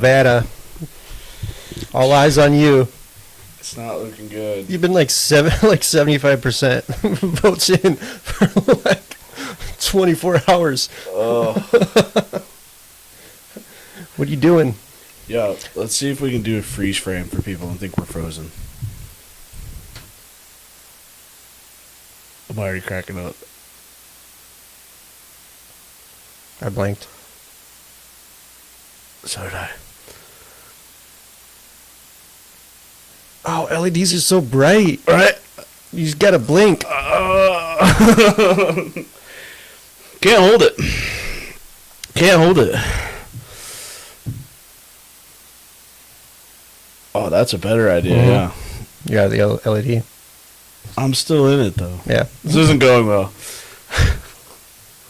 Nevada. All eyes on you. It's not looking good. You've been like 75% votes in for like 24 hours. Oh. What are you doing? Yo, let's see if we can do a freeze frame for people and think we're frozen. I'm already cracking up. I blanked. So did I. Oh, LEDs are so bright. Right? You just gotta blink. Can't hold it. Can't hold it. Oh, that's a better idea, yeah. You got the LED? I'm still in it, though. Yeah. This isn't going well.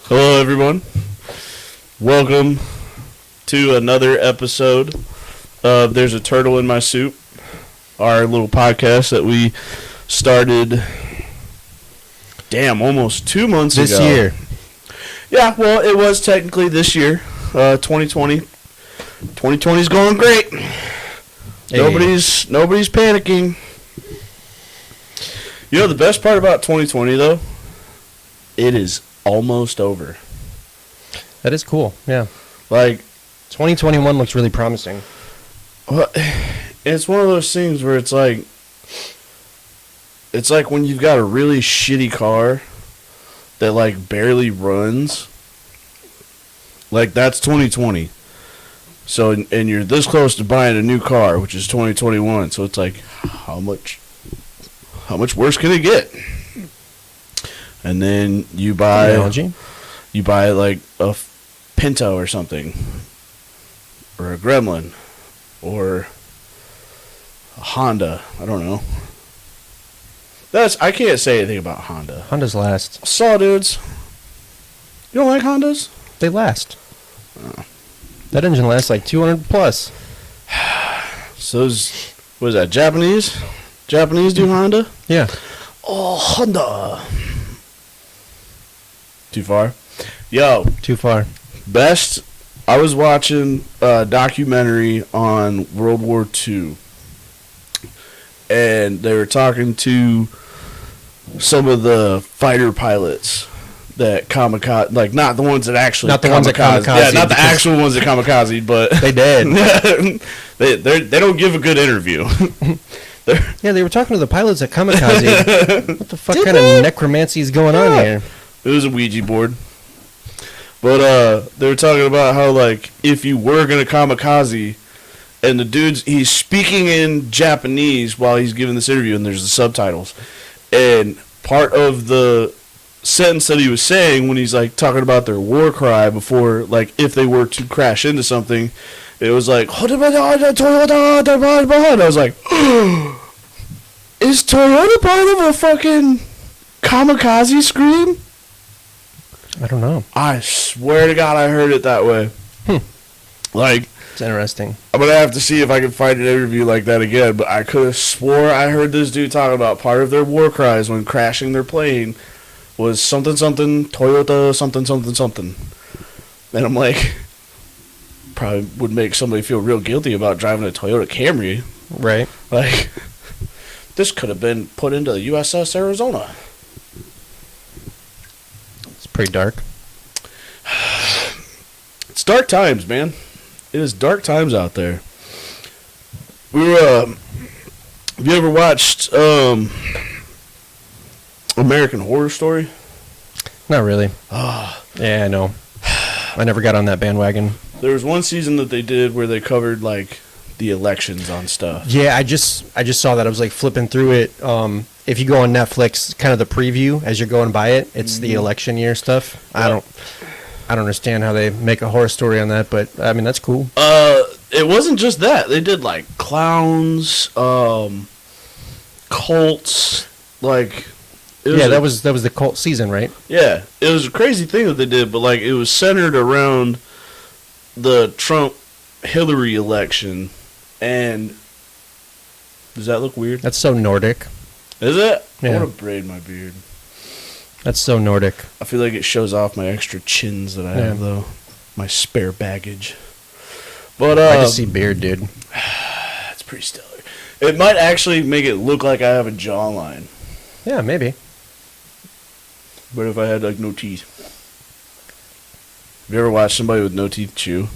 Hello, everyone. Welcome to another episode of There's a Turtle in My Soup, our little podcast that we started, almost 2 months ago. This year. Yeah, well, it was technically this year, 2020. 2020's going great. Hey. Nobody's panicking. You know the best part about 2020, though? It is almost over. That is cool, yeah. Like, 2021 looks really promising. well, it's one of those things where it's like when you've got a really shitty car that like barely runs. Like, that's 2020. So, and you're this close to buying a new car, which is 2021. So it's like, how much worse can it get? And then you buy like a Pinto or something, or a Gremlin, or a Honda. I don't know. I can't say anything about Honda. Hondas last. Saw dudes. You don't like Hondas? They last. Oh. That engine lasts like 200 plus. So what is that, Japanese? Japanese do Honda? Yeah. Oh, Honda. Too far? Yo. Too far. Best, I was watching a documentary on World War II, and they were talking to some of the fighter pilots that kamikaze, like not the ones that actually not the ones that kamikaze. Yeah, not the actual ones that kamikaze, but they did. they don't give a good interview. Yeah, they were talking to the pilots at kamikaze. What the fuck kind of necromancy is going on here? It was a Ouija board. But they were talking about how, like, if you were going to kamikaze, and the dude's, he's speaking in Japanese while he's giving this interview, and there's the subtitles. And part of the sentence that he was saying when he's, like, talking about their war cry before, like, if they were to crash into something, it was like, and I was like, is Toyota part of a fucking kamikaze scream? I don't know. I swear to God I heard it that way. Like, it's interesting. I'm going to have to see if I can find an interview like that again, but I could have swore I heard this dude talking about part of their war cries when crashing their plane was something, Toyota, something. And I'm like, probably would make somebody feel real guilty about driving a Toyota Camry. Right. Like, this could have been put into the USS Arizona. Pretty dark. It's dark times, man. It is dark times out there. We were, have you ever watched American Horror Story? Not really. Oh. Yeah, I know. I never got on that bandwagon. There was one season that they did where they covered, like, the elections on stuff. Yeah, I just saw that. I was, like, flipping through it. If you go on Netflix, kind of the preview as you're going by it, it's the election year stuff. Yep. I don't understand how they make a horror story on that, but I mean that's cool. It wasn't just that. They did like clowns, cults, like that was the cult season, right? Yeah, it was a crazy thing that they did, but like it was centered around the Trump-Hillary election. And does that look weird? That's so Nordic. Is it? Yeah. I want to braid my beard. That's so Nordic. I feel like it shows off my extra chins that I have, though. My spare baggage. But I just see beard, dude. that's pretty stellar. It might actually make it look like I have a jawline. Yeah, maybe. But if I had like no teeth. Have you ever watched somebody with no teeth chew?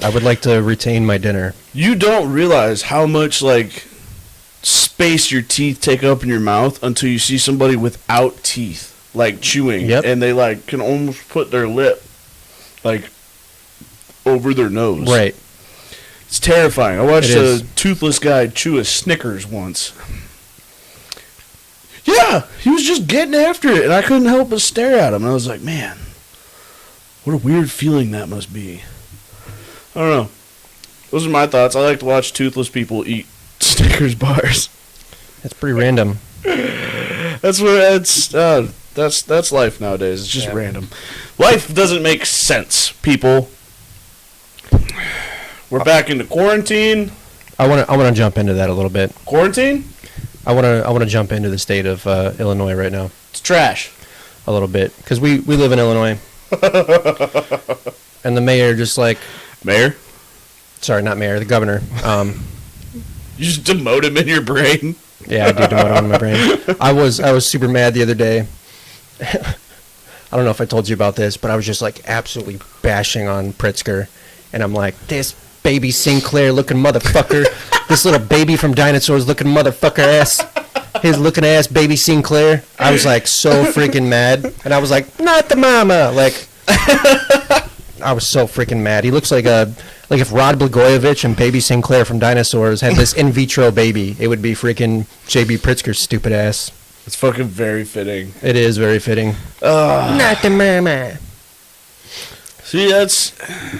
I would like to retain my dinner. You don't realize how much like space your teeth take up in your mouth until you see somebody without teeth, like chewing, Yep. and they like can almost put their lip like over their nose. Right. It's terrifying. I watched It a is. toothless guy chew a Snickers once. Yeah, he was just getting after it, and I couldn't help but stare at him. And I was like, man, what a weird feeling that must be. I don't know. Those are my thoughts. I like to watch toothless people eat Snickers bars. That's pretty random. That's that's life nowadays. It's just Yeah. random. Life doesn't make sense, people. We're back into quarantine. I want to jump into that a little bit. Quarantine? I want to jump into the state of Illinois right now It's trash. a little bit because we live in Illinois, and the mayor just like, Mayor? sorry, not mayor, the governor. You just demote him in your brain. Yeah, I do demote on my brain. I was super mad the other day. I don't know if I told you about this, but I was just like absolutely bashing on Pritzker, and I'm like, this baby Sinclair looking motherfucker, this little baby from Dinosaurs looking motherfucker ass, his looking ass baby Sinclair. I was like so freaking mad, and I was like, not the mama, like. I was so freaking mad. He looks like if Rod Blagojevich and baby Sinclair from Dinosaurs had this in vitro baby, it would be freaking J.B. Pritzker's stupid ass. It's fucking very fitting. It is very fitting. Not the mama. See,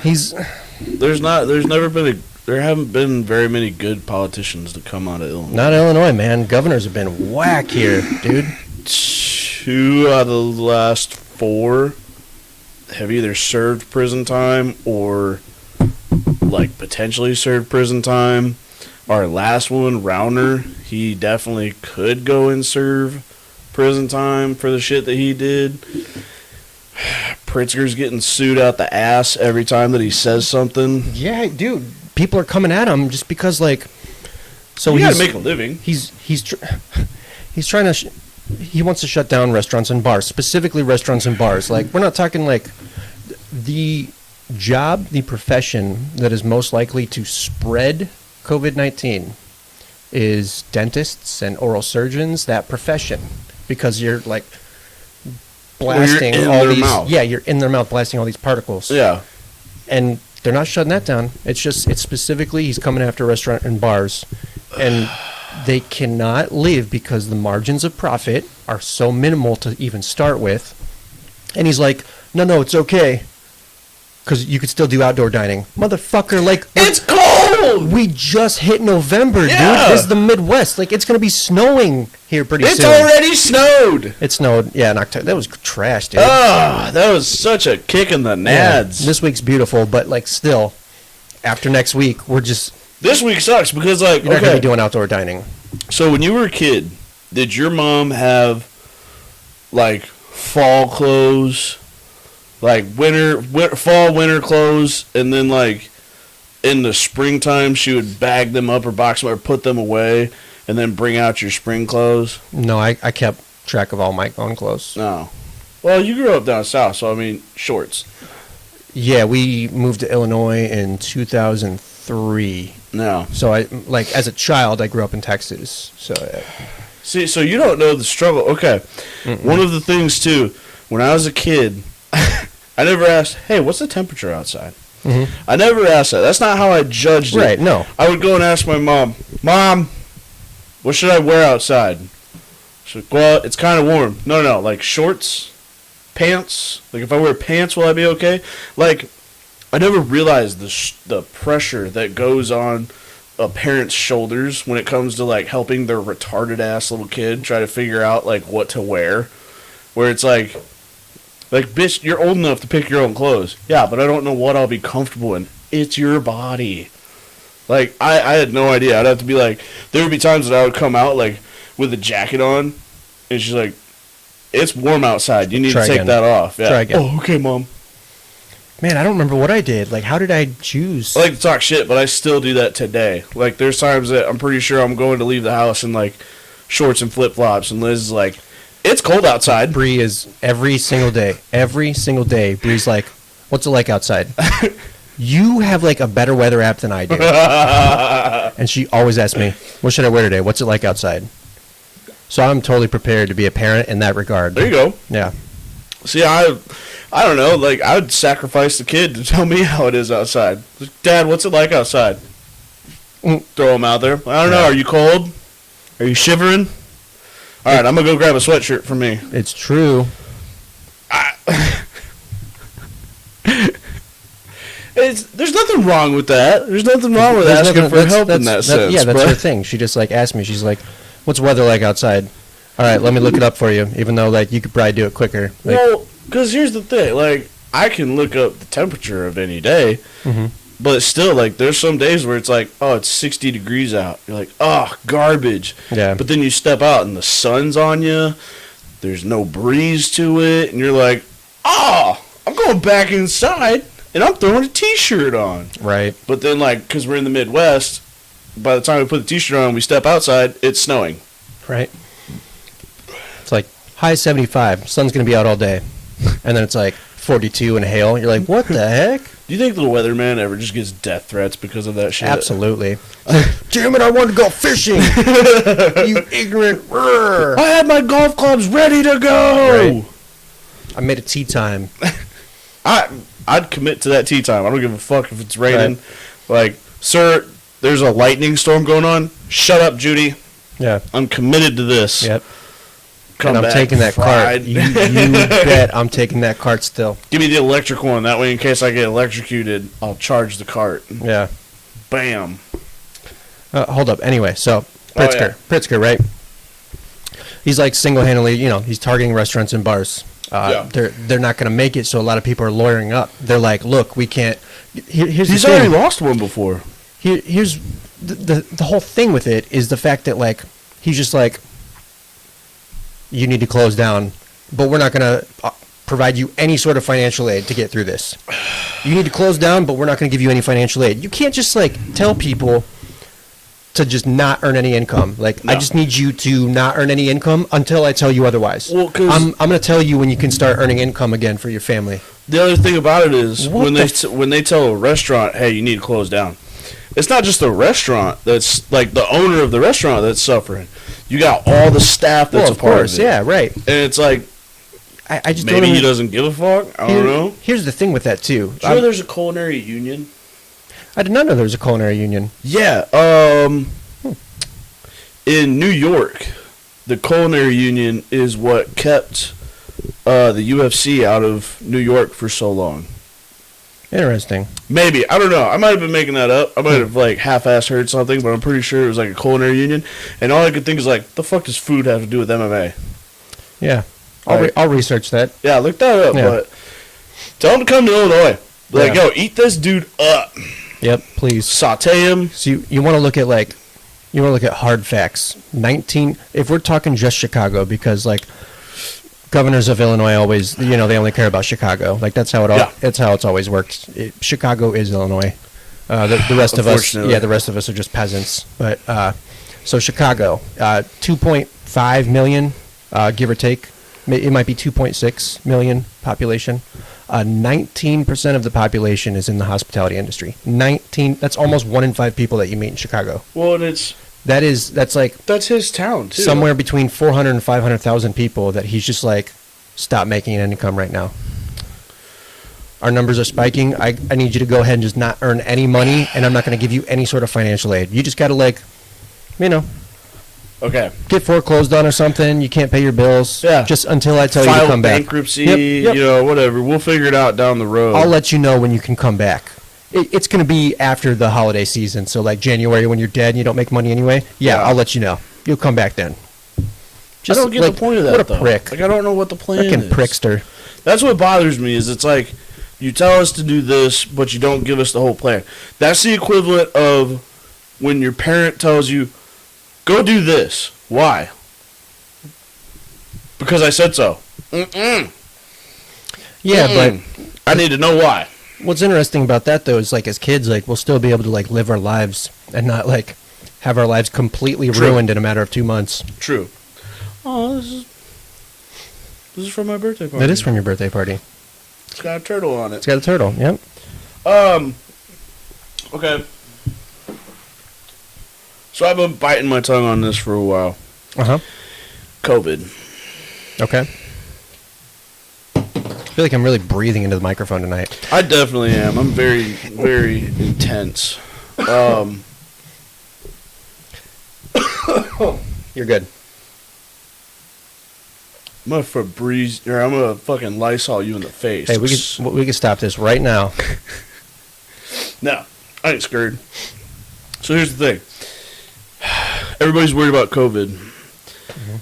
He's there haven't been very many good politicians that come out of Illinois. not Illinois, man. Governors have been whack here, dude. 2 out of the last 4 have either served prison time or like potentially served prison time. Our last one, Rauner, he definitely could go and serve prison time for the shit that he did. Pritzker's getting sued out the ass every time that he says something. Yeah, dude. People are coming at him just because, like, so You he's gotta make a living. he's trying to he wants to shut down restaurants and bars, specifically restaurants and bars. Like, we're not talking like the job, the profession that is most likely to spread COVID-19 is dentists and oral surgeons. That profession, because you're like blasting in all their these. mouth. Yeah, you're in their mouth blasting all these particles. Yeah. And they're not shutting that down. It's specifically he's coming after restaurant and bars, and they cannot live because the margins of profit are so minimal to even start with. And he's like, no, it's okay, because you could still do outdoor dining, motherfucker. Like, It's cold! we just hit November, Yeah. dude. This is the Midwest. Like, it's gonna be snowing here pretty It's soon. already snowed! It snowed, yeah, in October. That was trash, dude. Ah, that was such a kick in the Yeah. nads. This week's beautiful, but like still, after next week, we're just This week sucks because, like, you're not gonna okay, be doing outdoor dining. so when you were a kid, did your mom have, like, fall clothes, like fall, winter clothes, and then, like, in the springtime she would bag them up or box them or put them away and then bring out your spring clothes? No, I kept track of all my own clothes. No. Well, you grew up down south, so, I mean, shorts. Yeah, we moved to Illinois in 2003. No. So I like as a child, I grew up in Texas. So See, so you don't know the struggle. Okay. One of the things, too, when I was a kid, I never asked, hey, what's the temperature outside? Mhm. I never asked that. That's not how I judged it. right, no, I would go and ask my mom, Mom, what should I wear outside? She's like, well, it's kind of warm. No, like shorts, pants. Like, if I wear pants, will I be okay? Like, I never realized the pressure that goes on a parent's shoulders when it comes to, like, helping their retarded-ass little kid try to figure out, like, what to wear. Where it's like, bitch, you're old enough to pick your own clothes. Yeah, but I don't know what I'll be comfortable in. It's your body. Like, I had no idea. I'd have to be like, there would be times that I would come out, like, with a jacket on, and she's like, it's warm outside. You need Try to take again. that off. Yeah. Try again. Oh, okay, Mom. man, I don't remember what I did. Like, how did I choose? I like to talk shit, but I still do that today. Like, there's times that I'm pretty sure I'm going to leave the house in, like, shorts and flip-flops, and Liz is like, it's cold outside. Bree is every single day, Bree's like, what's it like outside? You have, like, a better weather app than I do. And she always asks me, what should I wear today? What's it like outside? So I'm totally prepared to be a parent in that regard. There you go. Yeah. See, I don't know. Like, I would sacrifice the kid to tell me how it is outside. Dad, what's it like outside? Throw him out there. I don't know. Are you cold? Are you shivering? All right, I'm going to go grab a sweatshirt for me. It's true. There's nothing wrong with that. There's nothing wrong with asking for help in that sense. Yeah, that's her thing. She just, like, asked me. She's like, what's the weather like outside? All right, let me look it up for you, even though, like, you could probably do it quicker. Like, well, because here's the thing. Like, I can look up the temperature of any day, but still, like, there's some days where it's like, oh, it's 60 degrees out. You're like, oh, garbage. Yeah. But then you step out and the sun's on you. There's no breeze to it. And you're like, oh, I'm going back inside, and I'm throwing a T-shirt on. Right. But then, like, because we're in the Midwest, by the time we put the T-shirt on and we step outside, it's snowing. Right. It's like, high 75, sun's going to be out all day. And then it's like 42 and hail. You're like, what the heck? Do you think the weatherman ever just gets death threats because of that shit? Absolutely. Damn it, I wanted to go fishing. You ignorant. I had my golf clubs ready to go. Right. I made a tea time. I'd commit to that tea time. I don't give a fuck if it's raining. Right. Like, sir, there's a lightning storm going on. Shut up, Judy. Yeah. I'm committed to this. Yep. Come and I'm back taking that fried. cart. You bet I'm taking that cart still. Give me the electric one. That way, in case I get electrocuted, I'll charge the cart. Yeah. Bam. Hold up. Anyway, so Pritzker. Pritzker, right? He's like single-handedly, he's targeting restaurants and bars. They're not going to make it, so a lot of people are lawyering up. They're like, look, we can't. He's already lost one before. Here's the whole thing with it is the fact that, like, he's just like, you need to close down, but we're not going to provide you any sort of financial aid to get through this. You need to close down, but we're not going to give you any financial aid. You can't just, like, tell people to just not earn any income. Like, no. I just need you to not earn any income until I tell you otherwise. Well, I'm going to tell you when you can start earning income again for your family. The other thing about it is when they tell a restaurant, hey, you need to close down, it's not just the restaurant that's, like, the owner of the restaurant that's suffering. You got all the staff that's a part of it. Yeah, right. And it's like, I just maybe he doesn't give a fuck. I don't know. Here's the thing with that, too. Do you know there's a culinary union? I did not know there was a culinary union. Yeah. In New York, the culinary union is what kept the UFC out of New York for so long. Interesting. Maybe. I don't know. I might have been making that up. I might have, like, half-assed heard something, but I'm pretty sure it was, like, a culinary union. And all I could think is, like, the fuck does food have to do with MMA? Yeah. I'll research that. Yeah, look that up. Yeah. But tell him to come to Illinois. Like, yo, eat this dude up. Yep, please. Saute him. So you want to look at, like, hard facts. If we're talking just Chicago, because, like, governors of Illinois always, they only care about Chicago. Like, that's how it's always worked. Chicago is Illinois. The rest of us, the rest of us are just peasants. But so Chicago, 2.5 million, give or take. It might be 2.6 million population. 19% of the population is in the hospitality industry. That's almost 1 in 5 people that you meet in Chicago. Well, and that's his town too. Somewhere between 400 and 500,000 people that he's just like, stop making an income right now. Our numbers are spiking. I need you to go ahead and just not earn any money, and I'm not going to give you any sort of financial aid. You just got to, okay, get foreclosed on or something. You can't pay your bills. Yeah. Just until I tell you to come back. Bankruptcy, whatever. We'll figure it out down the road. I'll let you know when you can come back. It's going to be after the holiday season. So, like, January when you're dead and you don't make money anyway. Yeah, I'll let you know. You'll come back then. I don't get the point of that, what a prick. Like, I don't know what the plan is. Freaking prickster. That's what bothers me, is it's like, you tell us to do this, but you don't give us the whole plan. That's the equivalent of when your parent tells you, go do this. Why? Because I said so. Yeah, but I need to know why. What's interesting about that though is like as kids, like we'll still be able to like live our lives and not like have our lives completely True. ruined in a matter of 2 months. True. Oh, this is from my birthday party. That is from your birthday party. It's got a turtle on it. It's got a turtle. Yep. Okay. So I've been biting my tongue on this for a while. Uh-huh. COVID. Okay. I feel like I'm really breathing into the microphone tonight. I definitely am. I'm very, very intense. You're good. I'm gonna Febreze, or I'm gonna fucking Lysol you in the face. Hey, we could stop this right now. No, I ain't scared. So here's the thing. Everybody's worried about COVID. Mm-hmm.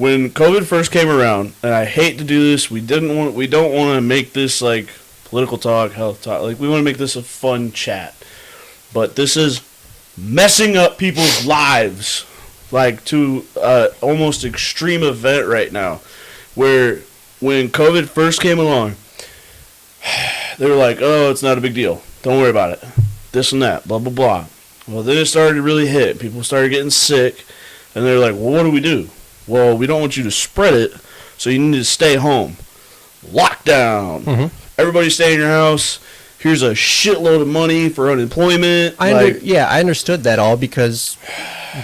When COVID first came around, and I hate to do this, we don't want to make this like political talk, health talk. Like we want to make this a fun chat. But this is messing up people's lives, like to almost extreme event right now. Where when COVID first came along, they were like, "Oh, it's not a big deal. Don't worry about it. This and that, blah blah blah." Well, then it started to really hit. People started getting sick, and they're like, "Well, what do we do?" Well, we don't want you to spread it, so you need to stay home. Lockdown. Mm-hmm. Everybody stay in your house. Here's a shitload of money for unemployment. I understood that all because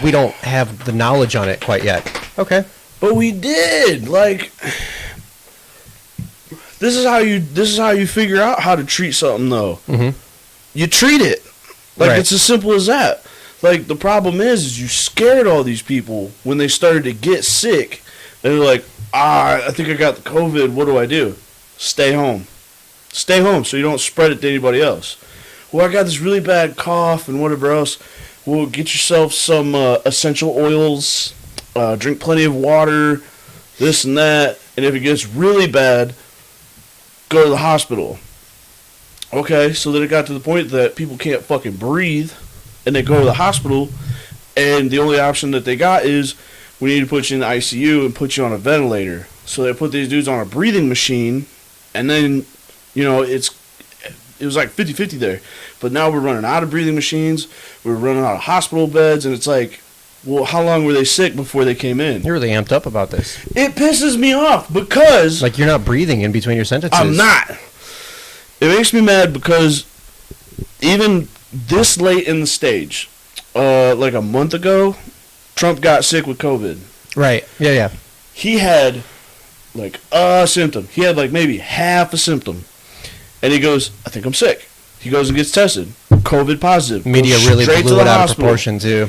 we don't have the knowledge on it quite yet. Okay. But we did. Like, this is how you figure out how to treat something, though. Mm-hmm. You treat it. Like, Right. It's as simple as that. Like, the problem is you scared all these people when they started to get sick. And they're like, I think I got the COVID. What do I do? Stay home. Stay home so you don't spread it to anybody else. Well, I got this really bad cough and whatever else. Well, get yourself some essential oils. Drink plenty of water. This and that. And if it gets really bad, go to the hospital. Okay, so then it got to the point that people can't fucking breathe. And they go to the hospital, and the only option that they got is we need to put you in the ICU and put you on a ventilator. So they put these dudes on a breathing machine, and then, it was like 50-50 there. But now we're running out of breathing machines, we're running out of hospital beds, and it's like, well, how long were they sick before they came in? You're really amped up about this. It pisses me off because... Like you're not breathing in between your sentences. I'm not. It makes me mad because even this late in the stage, like a month ago, Trump got sick with COVID. Right. Yeah. He had like a symptom. He had like maybe half a symptom. And he goes, I think I'm sick. He goes and gets tested. COVID positive. Media Goes really straight blew to the it out of hospital. proportion too.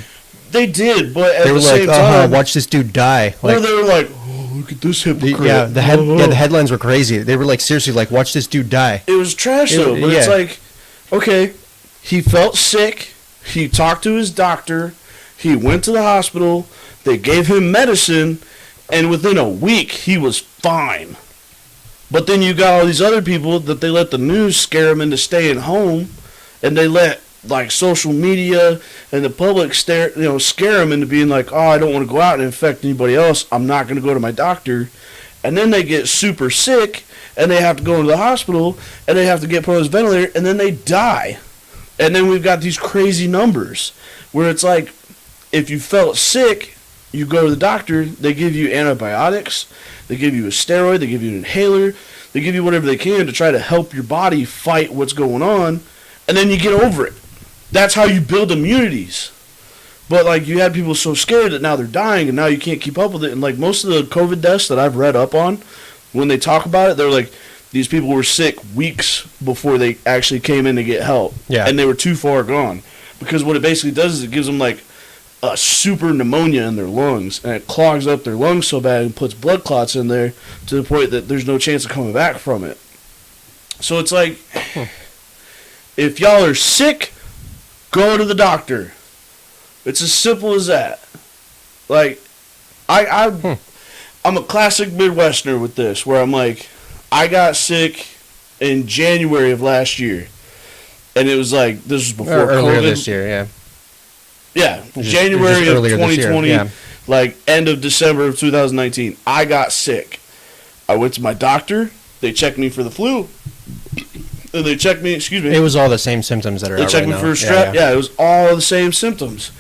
They did, but at They were the like, same time, watch this dude die. or Like, they were like, oh, look at this hypocrite. the headlines were crazy. They were like, seriously, like, watch this dude die. It was trash though, but it's yeah. like, okay, he felt sick. He talked to his doctor. He went to the hospital. They gave him medicine, and within a week, he was fine. But then you got all these other people that they let the news scare them into staying home, and they let like social media and the public scare them into being like, oh, I don't want to go out and infect anybody else. I'm not going to go to my doctor. And then they get super sick, and they have to go into the hospital, and they have to get put on this ventilator, and then they die. And then we've got these crazy numbers where it's like, if you felt sick, you go to the doctor, they give you antibiotics, they give you a steroid, they give you an inhaler, they give you whatever they can to try to help your body fight what's going on, and then you get over it. That's how you build immunities. But like, you had people so scared that now they're dying, and now you can't keep up with it. And like, most of the COVID deaths that I've read up on, when they talk about it, they're like, these people were sick weeks before they actually came in to get help. Yeah. And they were too far gone. Because what it basically does is it gives them like a super pneumonia in their lungs, and it clogs up their lungs so bad and puts blood clots in there to the point that there's no chance of coming back from it. So it's like, if y'all are sick, go to the doctor. It's as simple as that. Like, I'm a classic Midwesterner with this, where I'm like, I got sick in January of last year, and it was like, this was before Earlier COVID. this year, yeah. Yeah, Just January of earlier this year, 2020, yeah. like end of December of 2019. I got sick. I went to my doctor. They checked me for the flu. and they checked me. Excuse me. It was all the same symptoms that are They out checked right me now. for a strep. Yeah, it was all the same symptoms.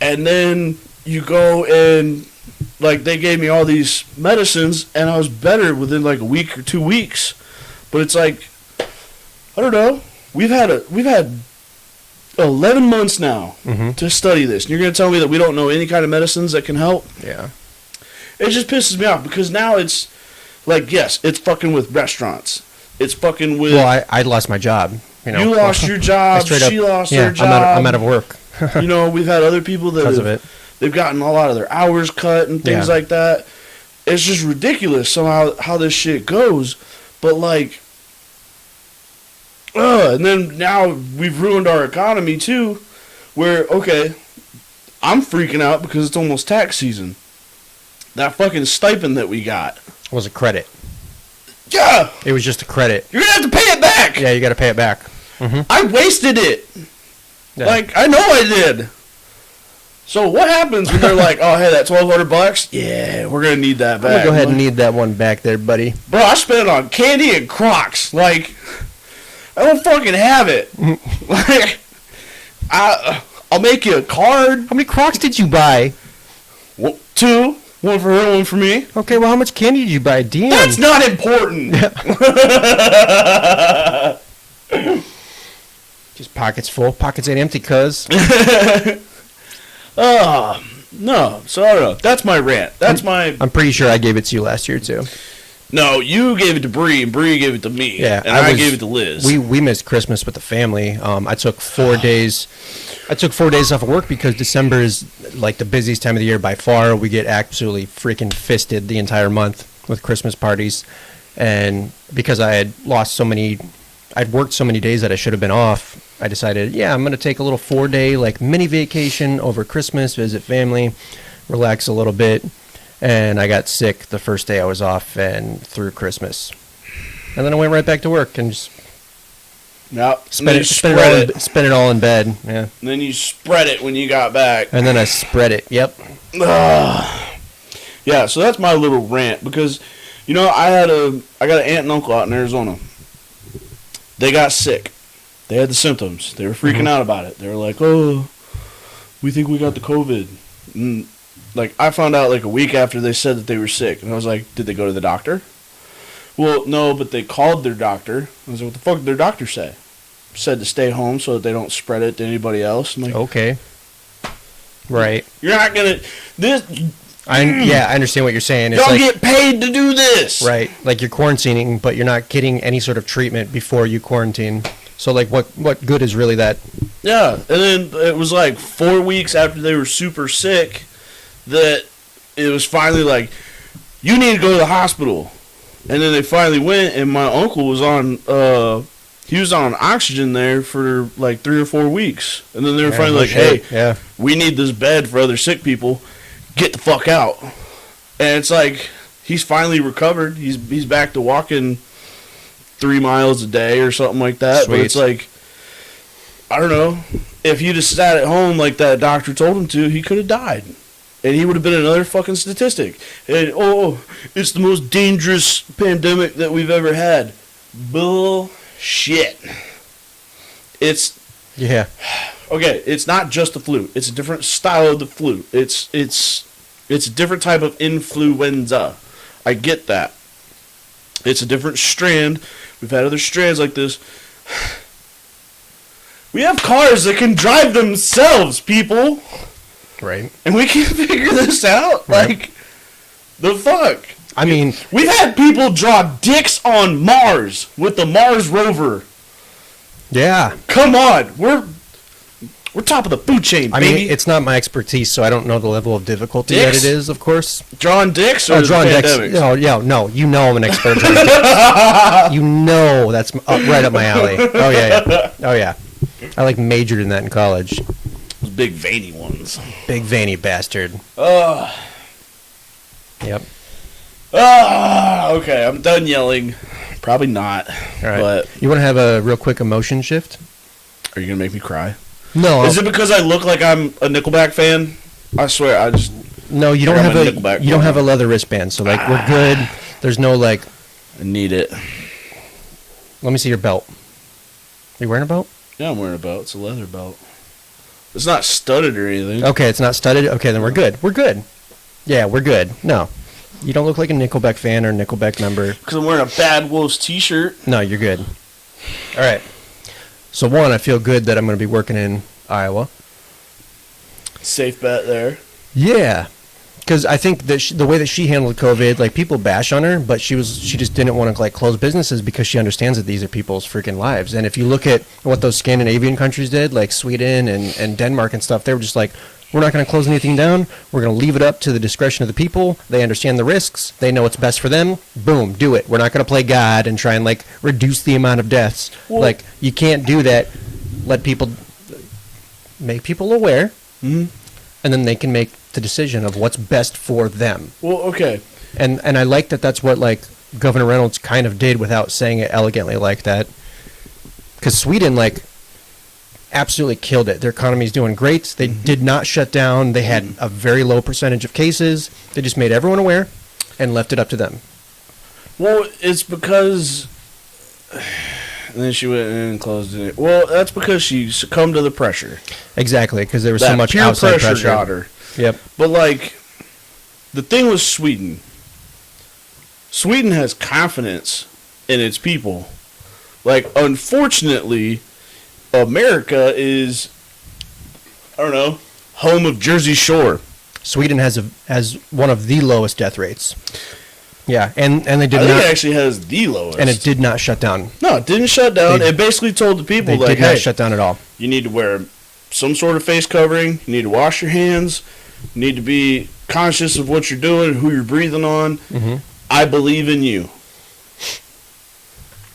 And then you go and, like, they gave me all these medicines, and I was better within, like, a week or 2 weeks. But it's like, I don't know. We've had 11 months now to study this. And you're going to tell me that we don't know any kind of medicines that can help? Yeah. It just pisses me off because now it's, like, yes, it's fucking with restaurants. It's fucking with... Well, I lost my job. You lost your job. She lost her job. I'm out of work. You know, we've had other people that Because of it. they've gotten a lot of their hours cut and things like that. It's just ridiculous somehow how this shit goes. But, like... and then now we've ruined our economy too, where, okay, I'm freaking out because it's almost tax season. That fucking stipend that we got. Was a credit. Yeah! It was just a credit. You're gonna have to pay it back! Yeah, you got to pay it back. I wasted it! Yeah. Like, I know I did! So what happens when they're like, oh, hey, that $1,200? Yeah, we're gonna need that back. I'm going to go ahead and need that one back there, buddy. Bro, I spent it on candy and Crocs. Like... I don't fucking have it. Like, I'll make you a card. How many Crocs did you buy? 2. One for her, one for me. Okay, well, how much candy did you buy? Damn. That's not important. Just pockets full. Pockets ain't empty, cuz. No. So, I don't know. That's my rant. That's my... I'm pretty sure I gave it to you last year, too. No, you gave it to Bree, and Bree gave it to me. Yeah, and I gave it to Liz. We missed Christmas with the family. I took 4 days. I took 4 days off of work because December is like the busiest time of the year by far. We get absolutely freaking fisted the entire month with Christmas parties, and because I had I'd worked so many days that I should have been off. I decided, I'm gonna take a little 4-day like mini vacation over Christmas, visit family, relax a little bit. And I got sick the first day I was off and through Christmas. And then I went right back to work and just spent it all in bed. Yeah. And then you spread it when you got back. And then I spread it. Yep. Yeah, so that's my little rant because, you know, I got an aunt and uncle out in Arizona. They got sick. They had the symptoms. They were freaking out about it. They were like, oh, we think we got the COVID. And, like, I found out, like, a week after they said that they were sick. And I was like, did they go to the doctor? Well, no, but they called their doctor. I was like, what the fuck did their doctor say? Said to stay home so that they don't spread it to anybody else. I'm like, okay. Right. You're not going to... I understand what you're saying. Y'all like, get paid to do this. Right. Like, you're quarantining, but you're not getting any sort of treatment before you quarantine. So, like, what good is really that? Yeah. And then it was, like, 4 weeks after they were super sick... that it was finally like, you need to go to the hospital. And then they finally went, and my uncle was on oxygen there for like 3 or 4 weeks. And then they were finally like, hey, we need this bed for other sick people. Get the fuck out. And it's like, he's finally recovered. He's back to walking 3 miles a day or something like that. Sweet. But it's like, I don't know. If he'd have sat at home like that doctor told him to, he could have died. And he would have been another fucking statistic. And, it's the most dangerous pandemic that we've ever had. Bullshit. It's... Yeah. Okay, it's not just the flu. It's a different style of the flu. It's a different type of influenza. I get that. It's a different strand. We've had other strands like this. We have cars that can drive themselves, people. Right. And we can't figure this out? Right. Like, the fuck? I mean... We've had people draw dicks on Mars with the Mars rover. Yeah. Come on. We're top of the food chain, baby. I mean, it's not my expertise, so I don't know the level of difficulty that it is, of course. Drawing dicks or drawing dicks? No, you know I'm an expert on dicks. You know that's right up my alley. Oh, yeah. I, like, majored in that in college. Those big veiny ones. Big veiny bastard. Yep. Okay, I'm done yelling. Probably not. All right. But you want to have a real quick emotion shift? Are you going to make me cry? No. Is it because I look like I'm a Nickelback fan? I swear, I just... No, you don't have a leather wristband, so, like, we're good. There's no, like... I need it. Let me see your belt. You wearing a belt? Yeah, I'm wearing a belt. It's a leather belt. It's not studded or anything. Okay, it's not studded. Okay, then we're good. We're good. Yeah, we're good. No, you don't look like a Nickelback fan or Nickelback member. Because I'm wearing a Bad Wolves t-shirt. No, you're good. All right. So one, I feel good that I'm going to be working in Iowa. Safe bet there. Yeah, because I think that the way that she handled COVID, like people bash on her, but she just didn't want to like close businesses because she understands that these are people's freaking lives. And if you look at what those Scandinavian countries did, like Sweden and Denmark and stuff, they were just like, we're not going to close anything down. We're going to leave it up to the discretion of the people. They understand the risks. They know what's best for them. Boom, do it. We're not going to play God and try and like reduce the amount of deaths. Well, like you can't do that. Make people aware. Mm-hmm. And then they can make the decision of what's best for them. Well, okay. And I like that that's what, like, Governor Reynolds kind of did without saying it elegantly like that. Because Sweden, like, absolutely killed it. Their economy's doing great. They did not shut down. They had a very low percentage of cases. They just made everyone aware and left it up to them. Well, it's because... And then she went in and closed it. Well, that's because she succumbed to the pressure. Exactly, because there was that so much peer outside pressure. Got her. Yep. But, like, the thing with Sweden has confidence in its people. Like, unfortunately, America is, I don't know, home of Jersey Shore. Sweden has one of the lowest death rates. Yeah, and they did I think not. it actually has the lowest. And it did not shut down. No, it didn't shut down. It basically told the people, They like, did not hey, shut down at all. you need to wear some sort of face covering. You need to wash your hands. You need to be conscious of what you're doing, who you're breathing on. Mm-hmm. I believe in you.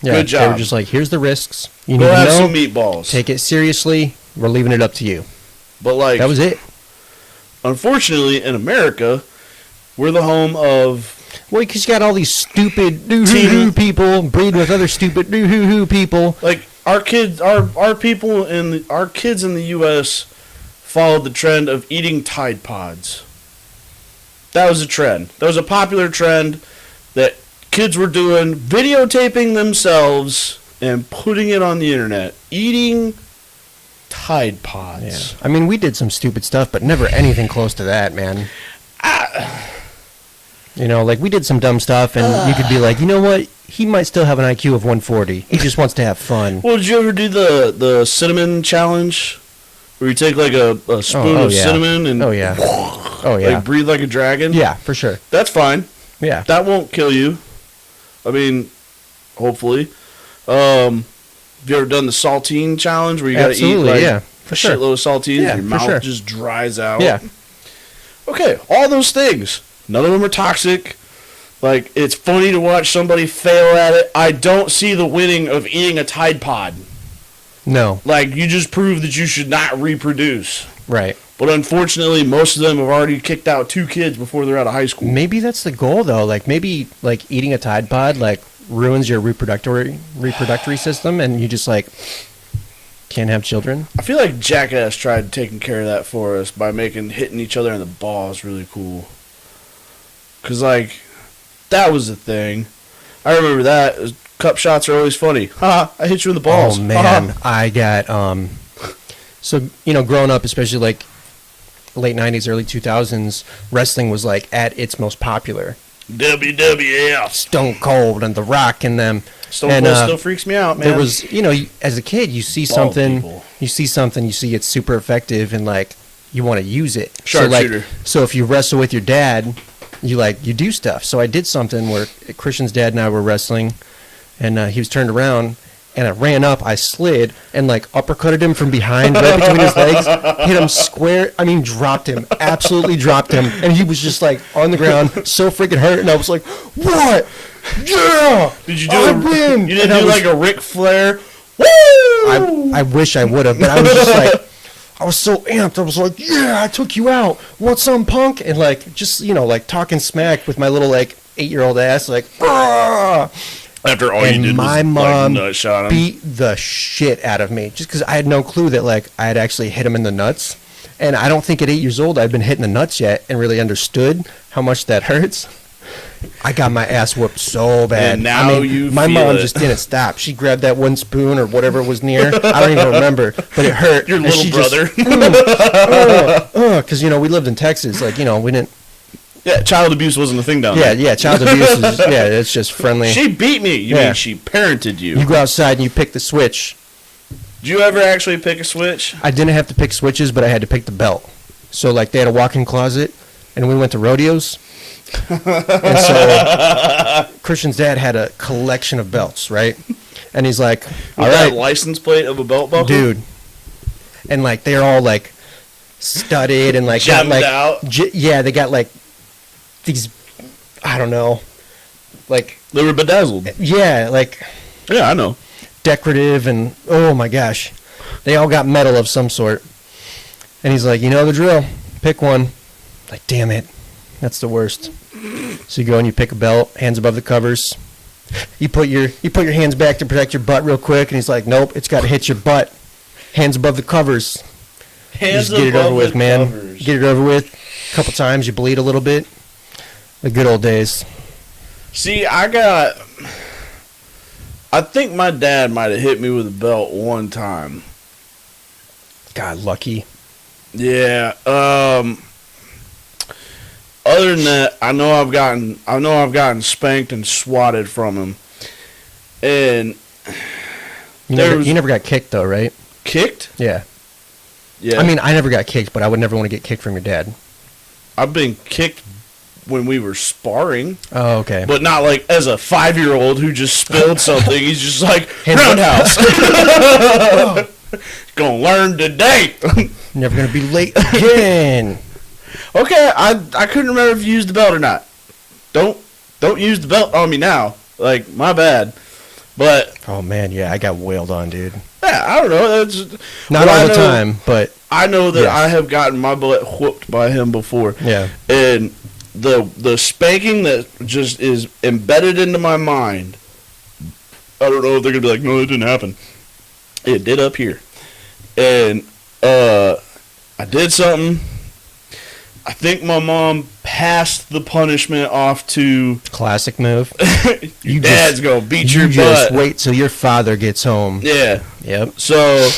Yeah, good job. They were just like, here's the risks. You need Go to have know. some meatballs. Take it seriously. We're leaving it up to you. But, like, That was it. Unfortunately, in America, we're the home of... Well, because you got all these stupid doo-hoo-hoo people breeding with other stupid doo-hoo-hoo people. Like, our kids, our people our kids in the U.S. followed the trend of eating Tide Pods. That was a trend. That was a popular trend that kids were doing, videotaping themselves and putting it on the internet. Eating Tide Pods. Yeah. I mean, we did some stupid stuff, but never anything close to that, man. You know, like, we did some dumb stuff, and you could be like, you know what? He might still have an IQ of 140. He just wants to have fun. Well, did you ever do the cinnamon challenge? Where you take, like, a spoon of cinnamon and... Oh, yeah. Oh, yeah. Like, breathe like a dragon? Yeah, for sure. That's fine. Yeah. That won't kill you. I mean, hopefully. Have you ever done the saltine challenge where you got to eat, like, yeah, for a sure. shitload of saltine Yeah, and your for mouth sure. just dries out? Yeah. Okay, all those things. None of them are toxic. Like, it's funny to watch somebody fail at it. I don't see the winning of eating a Tide Pod. No. Like, you just prove that you should not reproduce. Right. But unfortunately, most of them have already kicked out 2 kids before they're out of high school. Maybe that's the goal, though. Like, maybe, like, eating a Tide Pod, like, ruins your reproductory system, and you just, like, can't have children. I feel like Jackass tried taking care of that for us by hitting each other in the balls really cool. Because, like, that was the thing. I remember that. Cup shots are always funny. Ha! I hit you in the balls. Oh, man. Ha-ha. I got, so, you know, growing up, especially, like, late 90s, early 2000s, wrestling was, like, at its most popular. WWF. Stone Cold and The Rock and them. Stone Cold still freaks me out, man. There was, you know, as a kid, you see Bald something, people. you see it's super effective, and, like, you want to use it. Sharpshooter. So if you wrestle with your dad, you do stuff. So I did something where Christian's dad and I were wrestling, and he was turned around, and I ran up, I slid, and, like, uppercutted him from behind, right between his legs, hit him square, dropped him, absolutely dropped him, and he was just, like, on the ground, so freaking hurt, and I was like, what? Yeah! Did you do I win! You didn't do like a Ric Flair? Woo! I wish I would have, but I was just like, I was so amped. I was like, yeah, I took you out. Want some, punk? And, like, just, you know, like, talking smack with my little, like, 8-year-old ass, like, ah! After all And you did my was, mom like, nut shot him. beat the shit out of me just because I had no clue that, like, I had actually hit him in the nuts. And I don't think at 8 years old I'd been hitting the nuts yet and really understood how much that hurts. I got my ass whooped so bad. And now my feel mom it. just didn't stop. She grabbed that one spoon or whatever was near. I don't even remember, but it hurt. Your And little she brother. Because we lived in Texas. Like, we didn't. Yeah, child abuse wasn't a thing down Yeah, there. yeah. Child abuse is it's just friendly. She beat me. You Yeah. mean she parented you? You go outside and you pick the switch. Did you ever actually pick a switch? I didn't have to pick switches, but I had to pick the belt. So, like, they had a walk-in closet, and we went to rodeos. And so, Christian's dad had a collection of belts, right? And he's like, all With right, that license plate of a belt buckle? dude. And, like, they're all, like, studded and, like, got, Gemmed like, out? yeah, they got, like, these, I don't know, like, They were bedazzled. yeah, like, Yeah, I know. decorative, and oh my gosh, they all got metal of some sort. And he's like, you know the drill, pick one. Like, damn it, that's the worst. So you go and you pick a belt, hands above the covers. You put your hands back to protect your butt real quick, and he's like, nope, it's got to hit your butt. Hands above the covers. Hands Just get it above over with, the man. covers. Get it over with. A couple times you bleed a little bit. The good old days. See, I think my dad might have hit me with a belt one time. God, lucky. Yeah. Other than that, I know I've gotten spanked and swatted from him. And You There was- never got kicked though, right? kicked? Yeah. Yeah. I mean, I never got kicked, but I would never want to get kicked from your dad. I've been kicked when we were sparring, Oh, okay. but not like as a 5-year-old who just spilled something. He's just like, Hands up. roundhouse. Gonna learn today. Never gonna be late again. Okay, I couldn't remember if you used the belt or not. Don't use the belt on me now. Like, my bad. But Oh man, yeah, I got wailed on, dude. yeah, I don't know. That's Not but all I the know- time, but I know that Yes. I have gotten my butt whooped by him before. yeah. And the spanking that just is embedded into my mind. I don't know if they're gonna be like, no, it didn't happen. It did up here. And I did something. I think my mom passed the punishment off to Classic move. your dad's gonna beat your You just butt. wait till your father gets home. Yeah. Yep. So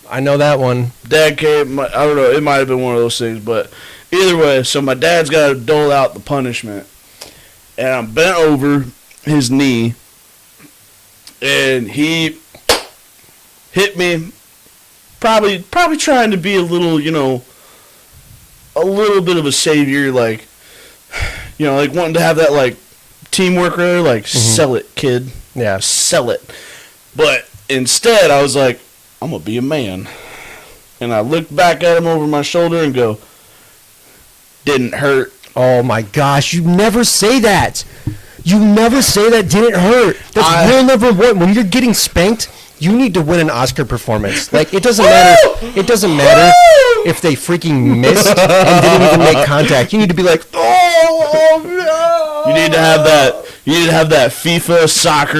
I know that one. dad came. I don't know. It might have been one of those things, but either way, so my dad's got to dole out the punishment, and I'm bent over his knee, and he hit me. Probably trying to be a little, a little bit of a savior, like, like wanting to have that like teamwork, really, like sell it, kid, Yeah. sell it. But instead, I was like, I'm gonna be a man, and I looked back at him over my shoulder and go, didn't hurt. Oh my gosh, you never say that. You never say that didn't hurt. That's rule number one. When you're getting spanked, you need to win an Oscar performance. Like, it doesn't matter. It doesn't matter if they freaking missed and didn't even make contact. You need to be like, oh no. You need to have that. You need to have that FIFA soccer.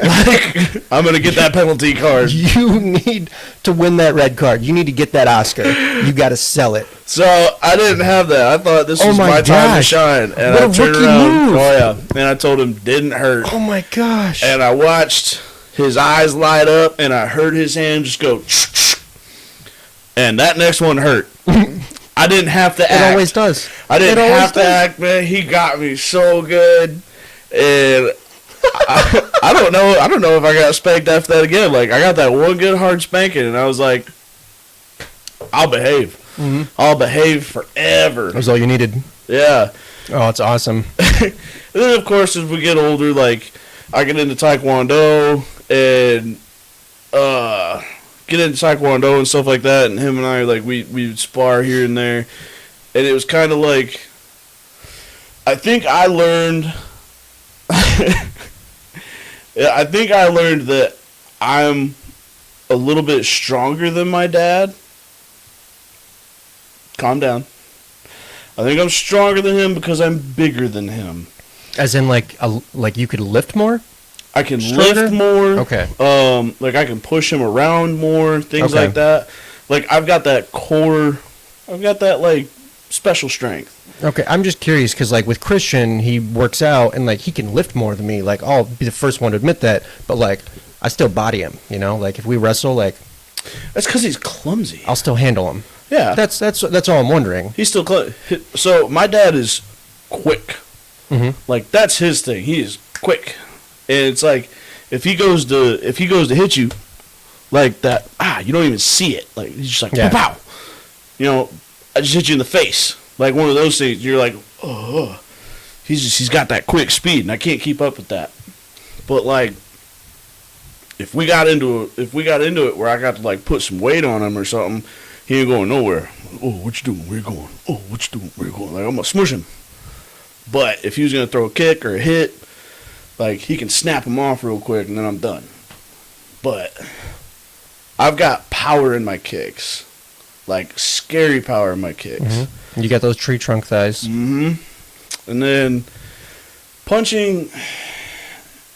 Like, I'm gonna get that penalty card. You need to win that red card. You need to get that Oscar. You got to sell it. So I didn't have that. I thought this Oh was my my time to gosh. shine, and What I a turned rookie around. move. Oh yeah, and I told him didn't hurt, Oh my gosh. and I watched his eyes light up, and I heard his hand just go, and that next one hurt. I didn't have to It act. always does. I didn't It always have to does. act, man. He got me so good, and I don't know. I don't know if I got spanked after that again. Like, I got that one good hard spanking, and I was like, I'll behave. Mm-hmm. I'll behave forever. That was all you needed. Yeah. Oh, it's awesome. And then, of course, as we get older, like, I get into Taekwondo and and stuff like that. And him and I, like, we would spar here and there. And it was kind of like, I think I learned that I'm a little bit stronger than my dad. Calm down. I think I'm stronger than him because I'm bigger than him. As in, like you could lift more? I can Stronger? lift more. Okay. Like I can push him around more, things Okay. like that. Like I've got that core. I've got that like special strength. Okay, I'm just curious because, like, with Christian, he works out and, like, he can lift more than me. Like, I'll be the first one to admit that, but, like, I still body him, you know? Like, if we wrestle, like... That's because he's clumsy. I'll still handle him. Yeah. That's all I'm wondering. He's still clumsy. So, my dad is quick. Mm-hmm. Like, that's his thing. He is quick. And it's like, if he goes to hit you, like that, you don't even see it. Like, he's just like, yeah. pow! You know, I just hit you in the face. Like one of those things, you're like, oh, he's got that quick speed, and I can't keep up with that. But like, if we got into it where I got to like put some weight on him or something, he ain't going nowhere. Oh, what you doing? Where you going? Oh, what you doing? Where you going? Like I'm gonna smush him. But if he was gonna throw a kick or a hit, like he can snap him off real quick, and then I'm done. But I've got power in my kicks, like scary power in my kicks. Mm-hmm. You got those tree trunk thighs. Mm-hmm. And then punching,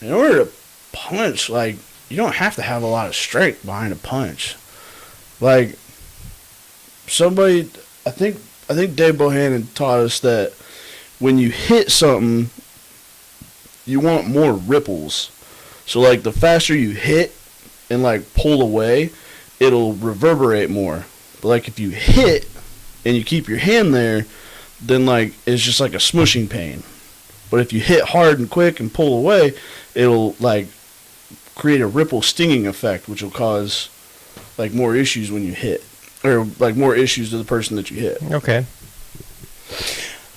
in order to punch, like, you don't have to have a lot of strength behind a punch. Like, somebody, I think Dave Bohannon taught us that when you hit something, you want more ripples. So, like, the faster you hit and, like, pull away, it'll reverberate more. But, like, if you hit and you keep your hand there, then like it's just like a smushing pain. But if you hit hard and quick and pull away, it'll like create a ripple stinging effect, which will cause like more issues when you hit, or like more issues to the person that you hit. Okay.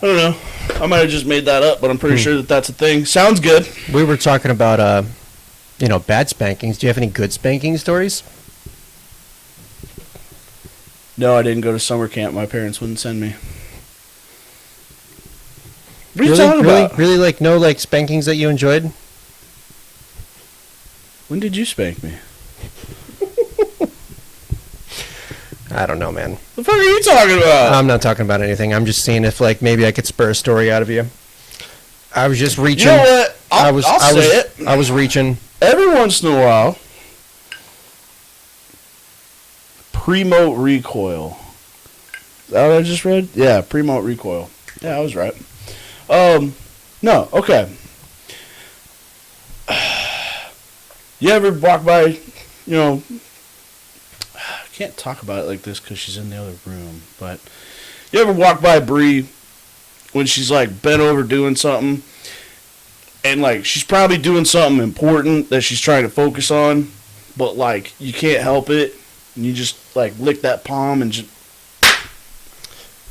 I don't know. I might have just made that up, but I'm pretty sure that that's a thing. Sounds good. We were talking about bad spankings. Do you have any good spanking stories? No, I didn't go to summer camp. My parents wouldn't send me. What are you really, talking really, about? really, like, no, like, spankings that you enjoyed? When did you spank me? I don't know, man. The fuck are you talking about? I'm not talking about anything. I'm just seeing if, like, maybe I could spur a story out of you. I was just reaching. You know what? I'll say it. I was reaching. Every once in a while, Premote recoil. Is that what I just read? Yeah, Premote recoil. Yeah, I was right. No, okay. You ever walk by, I can't talk about it like this because she's in the other room, but you ever walk by Bree when she's like bent over doing something and like she's probably doing something important that she's trying to focus on, but like you can't help it and you just like lick that palm and just...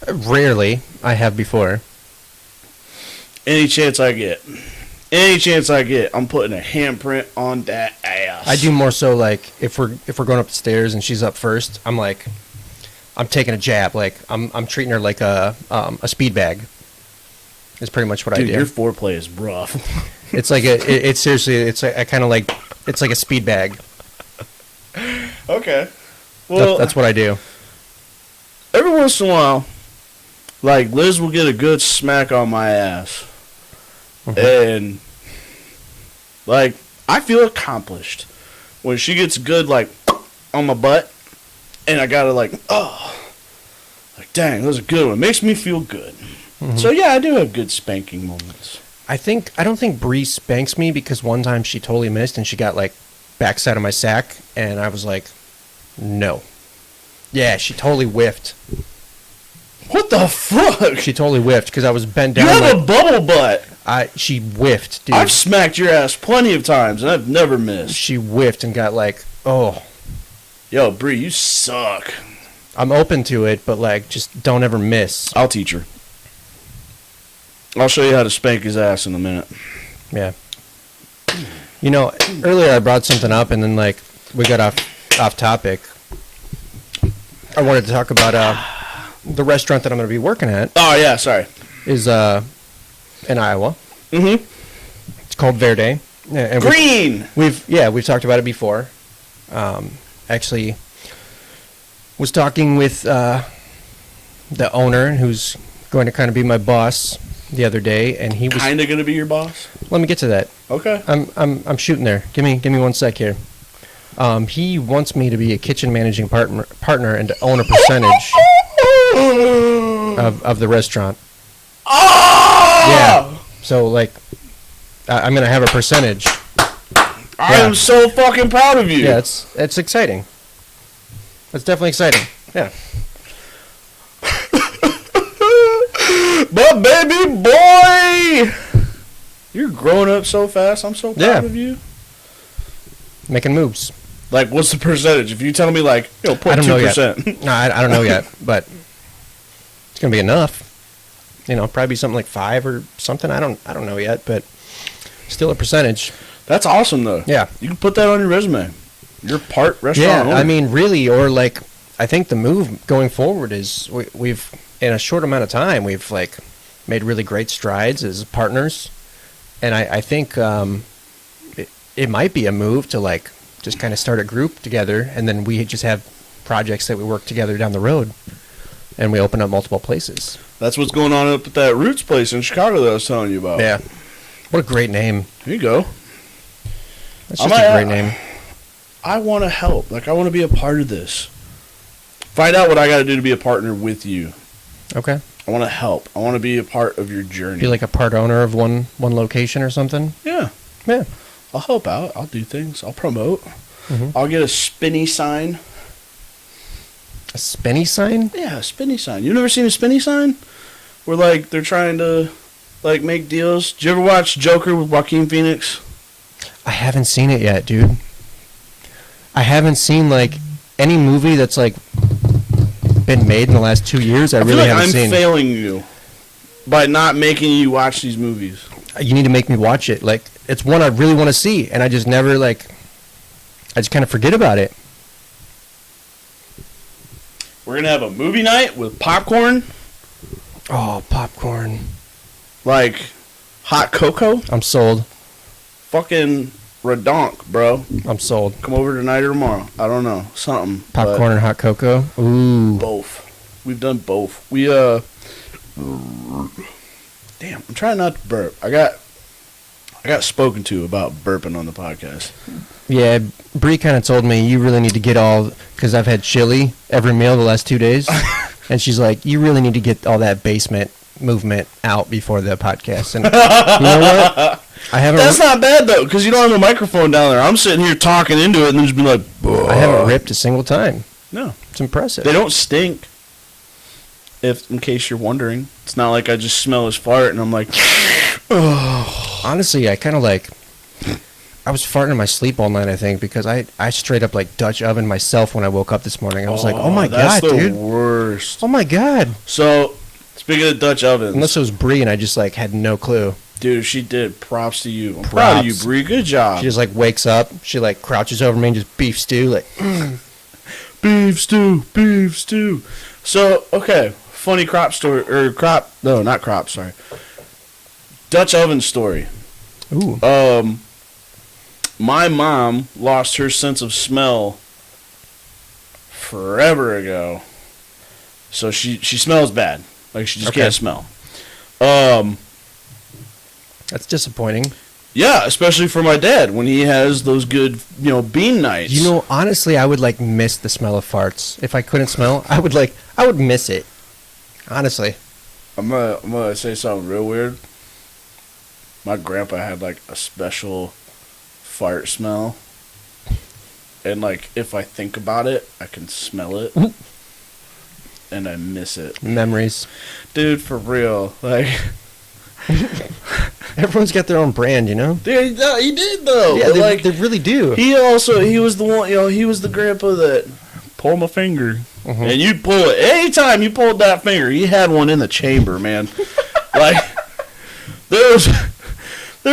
Rarely. I have before. Any chance I get, I'm putting a handprint on that ass. I do more so like if we're going up the stairs and she's up first, I'm taking a jab. Like I'm treating her like a speed bag. Is pretty much what I do. Dude, your foreplay is rough. It's like it's seriously, it's I kind of like, it's like a speed bag. Okay. Well, That's what I do. Every once in a while, like Liz will get a good smack on my ass. Mm-hmm. And like I feel accomplished when she gets good like on my butt and I gotta like dang, that was a good one. It makes me feel good. Mm-hmm. So yeah, I do have good spanking moments. I don't think Bree spanks me because one time she totally missed and she got like backside of my sack and I was like, no. Yeah, she totally whiffed. What the fuck? She totally whiffed because I was bent down. You have a bubble butt. She whiffed, dude. I've smacked your ass plenty of times and I've never missed. She whiffed and got like, oh. Yo, Bree, you suck. I'm open to it, but like, just don't ever miss. I'll teach her. I'll show you how to spank his ass in a minute. Yeah. Earlier I brought something up and then like we got off topic. I wanted to talk about the restaurant that I'm going to be working at. Oh yeah, sorry. Is in Iowa. Mm-hmm. It's called Verde. And Green. We've talked about it before. Actually, was talking with the owner, who's going to kind of be my boss, the other day, and he was kind of going to be your boss. Let me get to that. Okay. I'm shooting there. Give me 1 sec here. He wants me to be a kitchen managing partner and to own a percentage. of the restaurant. Oh! Yeah. So like, I'm gonna have a percentage. I am so fucking proud of you. Yeah, it's exciting. It's definitely exciting. Yeah. But baby boy, you're growing up so fast. I'm so proud of you. Making moves. Like, what's the percentage? If you tell me, like, 0.2%. No, I don't know yet, but it's gonna be enough. Probably be something like 5 or something. I don't know yet, but still a percentage. That's awesome, though. Yeah. You can put that on your resume. You're part restaurant owner. I mean, really, or like, I think the move going forward is we've in a short amount of time we've like made really great strides as partners, and I think it might be a move to like just kind of start a group together, and then we just have projects that we work together down the road, and we open up multiple places. That's what's going on up at that Roots place in Chicago that I was telling you about. Yeah. What a great name. There you go. That's just a great name. I want to help. Like, I want to be a part of this. Find out what I got to do to be a partner with you. Okay. I want to help. I want to be a part of your journey. Be like a part owner of one location or something? Yeah. Yeah. I'll help out. I'll do things. I'll promote. Mm-hmm. I'll get a spinny sign. A spinny sign? Yeah, a spinny sign. You never seen a spinny sign? Where, like, they're trying to, like, make deals. Did you ever watch Joker with Joaquin Phoenix? I haven't seen it yet, dude. I haven't seen, like, any movie that's, like, been made in the last 2 years. I really haven't seen. I'm failing you by not making you watch these movies. You need to make me watch it. Like, it's one I really want to see, and I just never, like, I just kind of forget about it. We're going to have a movie night with popcorn. Oh, popcorn. Like, hot cocoa. I'm sold. Fucking redonk, bro. I'm sold. Come over tonight or tomorrow. I don't know. Something. Popcorn and hot cocoa? Ooh. Both. We've done both. Damn, I'm trying not to burp. I got spoken to about burping on the podcast. Yeah, Bree kind of told me you really need to get all, because I've had chili every meal the last 2 days, and she's like, you really need to get all that basement movement out before the podcast. And you know what? I haven't. That's not bad though, because you don't have a microphone down there. I'm sitting here talking into it, and then just be like, "Whoa." I haven't ripped a single time. No, it's impressive. They don't stink. If, in case you're wondering, it's not like I just smell his fart and I'm like, oh. Honestly, I kind of like. I was farting in my sleep all night, I think, because I straight up like Dutch oven myself when I woke up this morning. I was like, oh my God, dude. That's the worst. Oh my God. So, speaking of Dutch ovens. Unless it was Bree and I just like had no clue. Dude, she did. Props to you. I'm proud of you, Bree. Good job. She just like wakes up. She like crouches over me and just beef stew. Like, beef stew, beef stew. So, okay. Funny sorry. Dutch oven story. Ooh. My mom lost her sense of smell forever ago. So she smells bad. Like, she just can't smell. That's disappointing. Yeah, especially for my dad when he has those good, bean nights. Honestly, I would like miss the smell of farts. If I couldn't smell, I would miss it. Honestly. I'm gonna say something real weird. My grandpa had like a special fart smell. And like if I think about it, I can smell it. And I miss it. Memories. Dude, for real. Like everyone's got their own brand, Dude, no, he did though. Yeah, they really do. He was the one, he was the grandpa that pulled my finger. Mm-hmm. And you'd pull it. Anytime you pulled that finger, he had one in the chamber, man. Like, there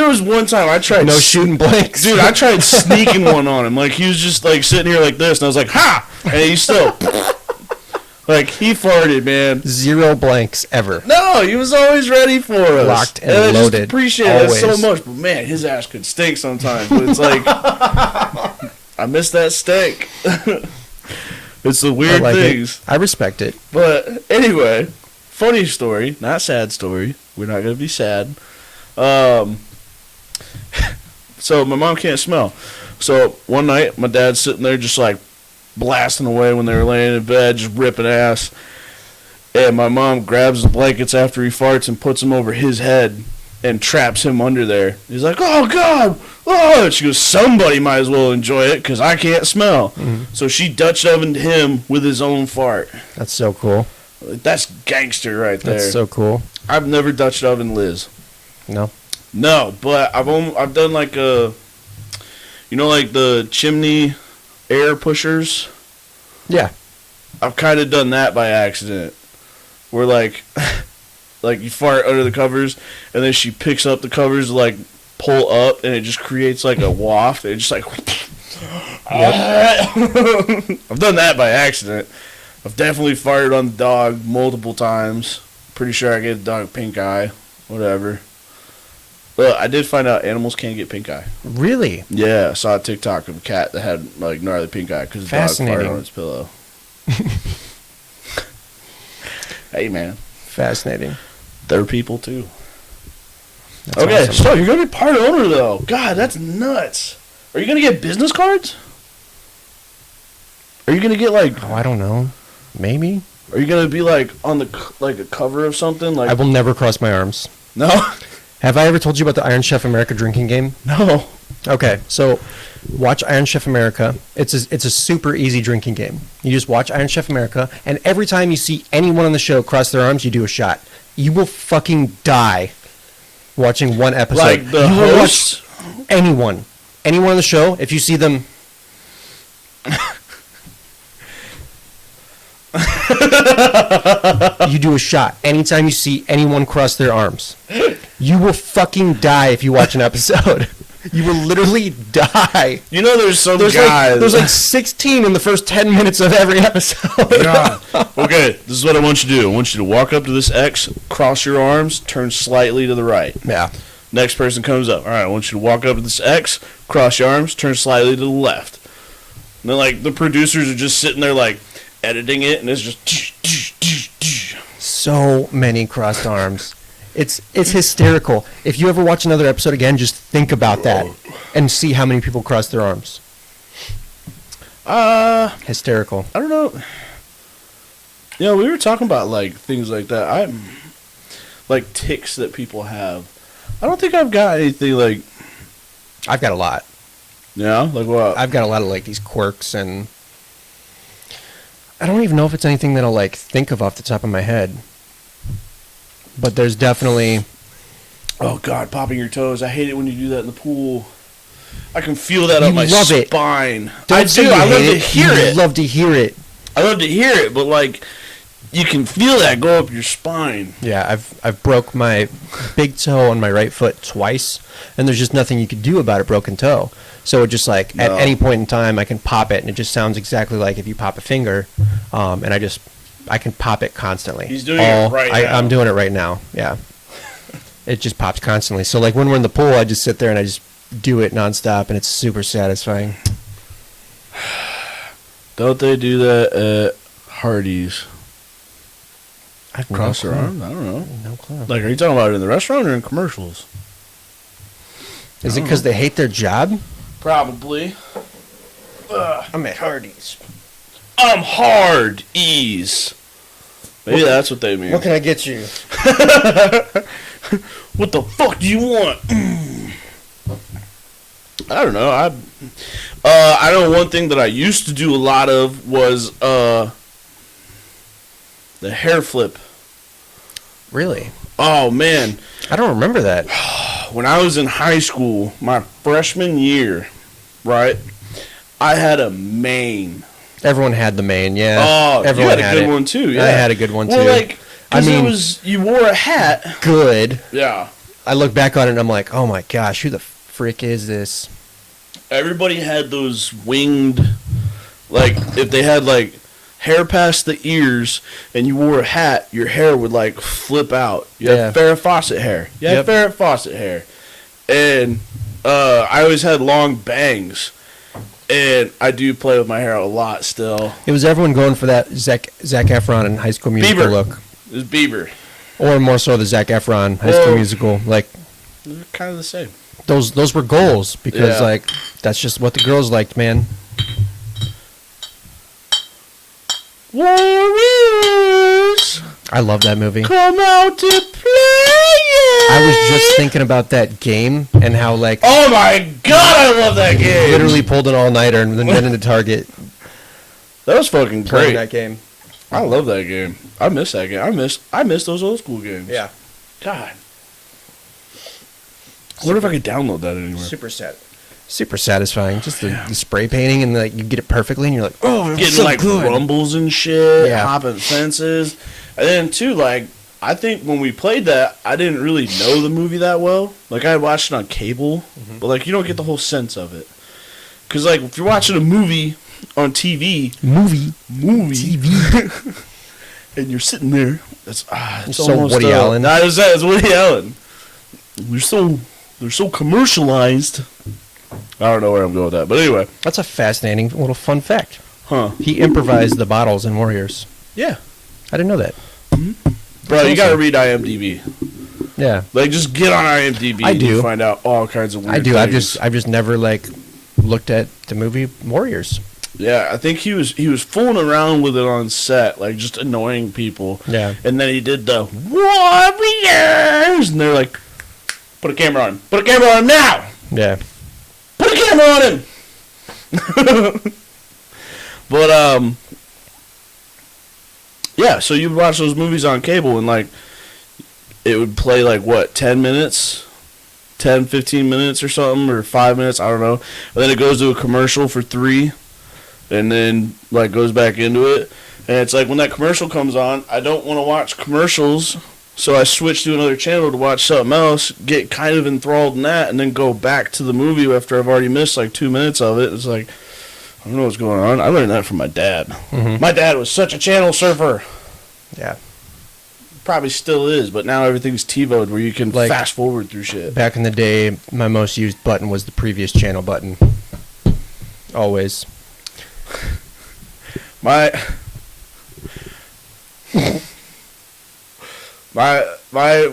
was one time I tried... No shooting blanks. Dude, I tried sneaking one on him. Like, he was just, like, sitting here like this, and I was like, ha! And he still... Like, he farted, man. 0 blanks ever. No, he was always ready for us. Locked and loaded. I just appreciate it so much. But, man, his ass could stink sometimes. But it's like... I miss that stink. It's the weird things. I respect it. But anyway, funny story, not sad story. We're not going to be sad. So my mom can't smell. So one night, my dad's sitting there just like blasting away when they were laying in bed, just ripping ass. And my mom grabs the blankets after he farts and puts them over his head and traps him under there. He's like, oh, God. Oh, and she goes, somebody might as well enjoy it because I can't smell. Mm-hmm. So she Dutch ovened him with his own fart. That's so cool. That's gangster right there. That's so cool. I've never Dutch oven Liz. No. No, but I've done like like the chimney air pushers. Yeah. I've kind of done that by accident. Where like you fart under the covers and then she picks up the covers to like pull up and it just creates like a waft. And it's just like I've done that by accident. I've definitely farted on the dog multiple times. Pretty sure I gave the dog pink eye. Whatever. Well, I did find out animals can't get pink eye. Really? Yeah, I saw a TikTok of a cat that had like gnarly pink eye because the dog farted on its pillow. Hey, man. Fascinating. They're people, too. That's okay, awesome. so you're going to be part owner, though. God, that's nuts. Are you going to get business cards? Are you going to get, like... Oh, I don't know. Maybe. Are you going to be, like, on the like a cover of something? Like I will never cross my arms. No? Have I ever told you about the Iron Chef America drinking game? No. Okay, so watch Iron Chef America. It's a super easy drinking game. You just watch Iron Chef America, and every time you see anyone on the show cross their arms, you do a shot. You will fucking die watching one episode. Like the you will host? watch anyone on the show. If you see them, you do a shot. Anytime you see anyone cross their arms, you will fucking die if you watch an episode. You will literally die. You know there's some There's guys... there's like 16 in the first 10 minutes of every episode. God. Okay, this is what I want you to do. I want you to walk up to this X, cross your arms, turn slightly to the right. Yeah. Next person comes up. All right, I want you to walk up to this X, cross your arms, turn slightly to the left. And then, like, the producers are just sitting there, like, editing it, and it's just... So many crossed arms. It's hysterical. If you ever watch another episode again, just think about that and see how many people cross their arms. Hysterical. I don't know. You know, we were talking about, like, things like that. Like, tics that people have. I don't think I've got anything, like... I've got a lot. Yeah? Like what? I've got a lot of, like, these quirks, and I don't even know if it's anything that I'll, like, think of off the top of my head. But there's definitely... Oh, God, popping your toes. I hate it when you do that in the pool. I can feel that up my love it. spine. Don't say you I love hate to it. hear You it. love to hear it. I love to hear it, but, like, you can feel that go up your spine. Yeah, I've broke my big toe on my right foot twice, and there's just nothing you can do about a broken toe. So it just like at any point in time, I can pop it, and it just sounds exactly like if you pop a finger, and I can pop it constantly. He's doing it right now. I'm doing it right now. Yeah, it just pops constantly. So like when we're in the pool, I just sit there and I just do it nonstop, and it's super satisfying. Don't they do that at Hardee's? I've Cross their arms? I don't know. No clue. Like, are you talking about it in the restaurant or in commercials? Is it because they hate their job? Probably. I'm at Hardee's. I'm hard ease. Maybe that's what they mean. What can I get you? What the fuck do you want? I don't know. I know one thing that I used to do a lot of was the hair flip. Really? Oh man, I don't remember that. when I was in high school, my freshman year, right? I had a mane. Everyone had the mane, yeah. Oh, Everyone you had a good one too. Yeah, I had a good one too. Well, like, I mean, it was you wore a hat. Good. Yeah. I look back on it and I'm like, oh my gosh, who the frick is this? Everybody had those winged, like if they had like hair past the ears and you wore a hat, your hair would like flip out. You had Farrah Fawcett hair. You had Farrah Fawcett hair, and I always had long bangs. And I do play with my hair a lot still. It was everyone going for that Zac Efron in High School Musical look. It was Bieber. Or more so the Zac Efron High School Musical. Like, they're kind of the same. Those were goals because like that's just what the girls liked, man. Warriors. I love that movie. Come out to play. I was just thinking about that game and how, like, Oh my god, I love that game. literally pulled an all-nighter and then went into Target That was fucking playing great. that game. I love that game. I miss that game. I miss those old school games. Yeah. God. I wonder if I could download that anywhere. Super satisfying. Just the spray painting and like you get it perfectly and you're like, oh, it's Getting so like good. rumbles and shit, Yeah. hopping fences. And then too, like, I think when we played that, I didn't really know the movie that well. Like, I had watched it on cable, but like, you don't get the whole sense of it. Cause like, if you're watching a movie on TV, TV, and you're sitting there, it's so almost, Woody Allen. It's Woody Allen. They're so commercialized. I don't know where I'm going with that, but anyway. That's a fascinating little fun fact. Huh. He improvised the bottles in Warriors. Yeah. I didn't know that. Bro, you gotta read IMDb. Yeah. Like, just get on IMDb I and do. you find out all kinds of weird I do. things. I've just never like looked at the movie Warriors. Yeah, I think he was fooling around with it on set, like just annoying people. Yeah. And then he did the Warriors, and they're like, put a camera on. Put a camera on him now! Yeah. Put a camera on him! But, yeah, so you would watch those movies on cable, and, like, it would play, like, what, 10 minutes? 10, 15 minutes or something, or 5 minutes, I don't know. And then it goes to a commercial for 3, and then, like, goes back into it. And it's like, when that commercial comes on, I don't want to watch commercials, so I switch to another channel to watch something else, get kind of enthralled in that, and then go back to the movie after I've already missed, like, 2 minutes of it. It's like, I don't know what's going on. I learned that from my dad. Mm-hmm. My dad was such a channel surfer. Yeah. Probably still is, but now everything's TiVoed where you can Like, fast forward through shit. Back in the day, my most used button was the previous channel button. Always. My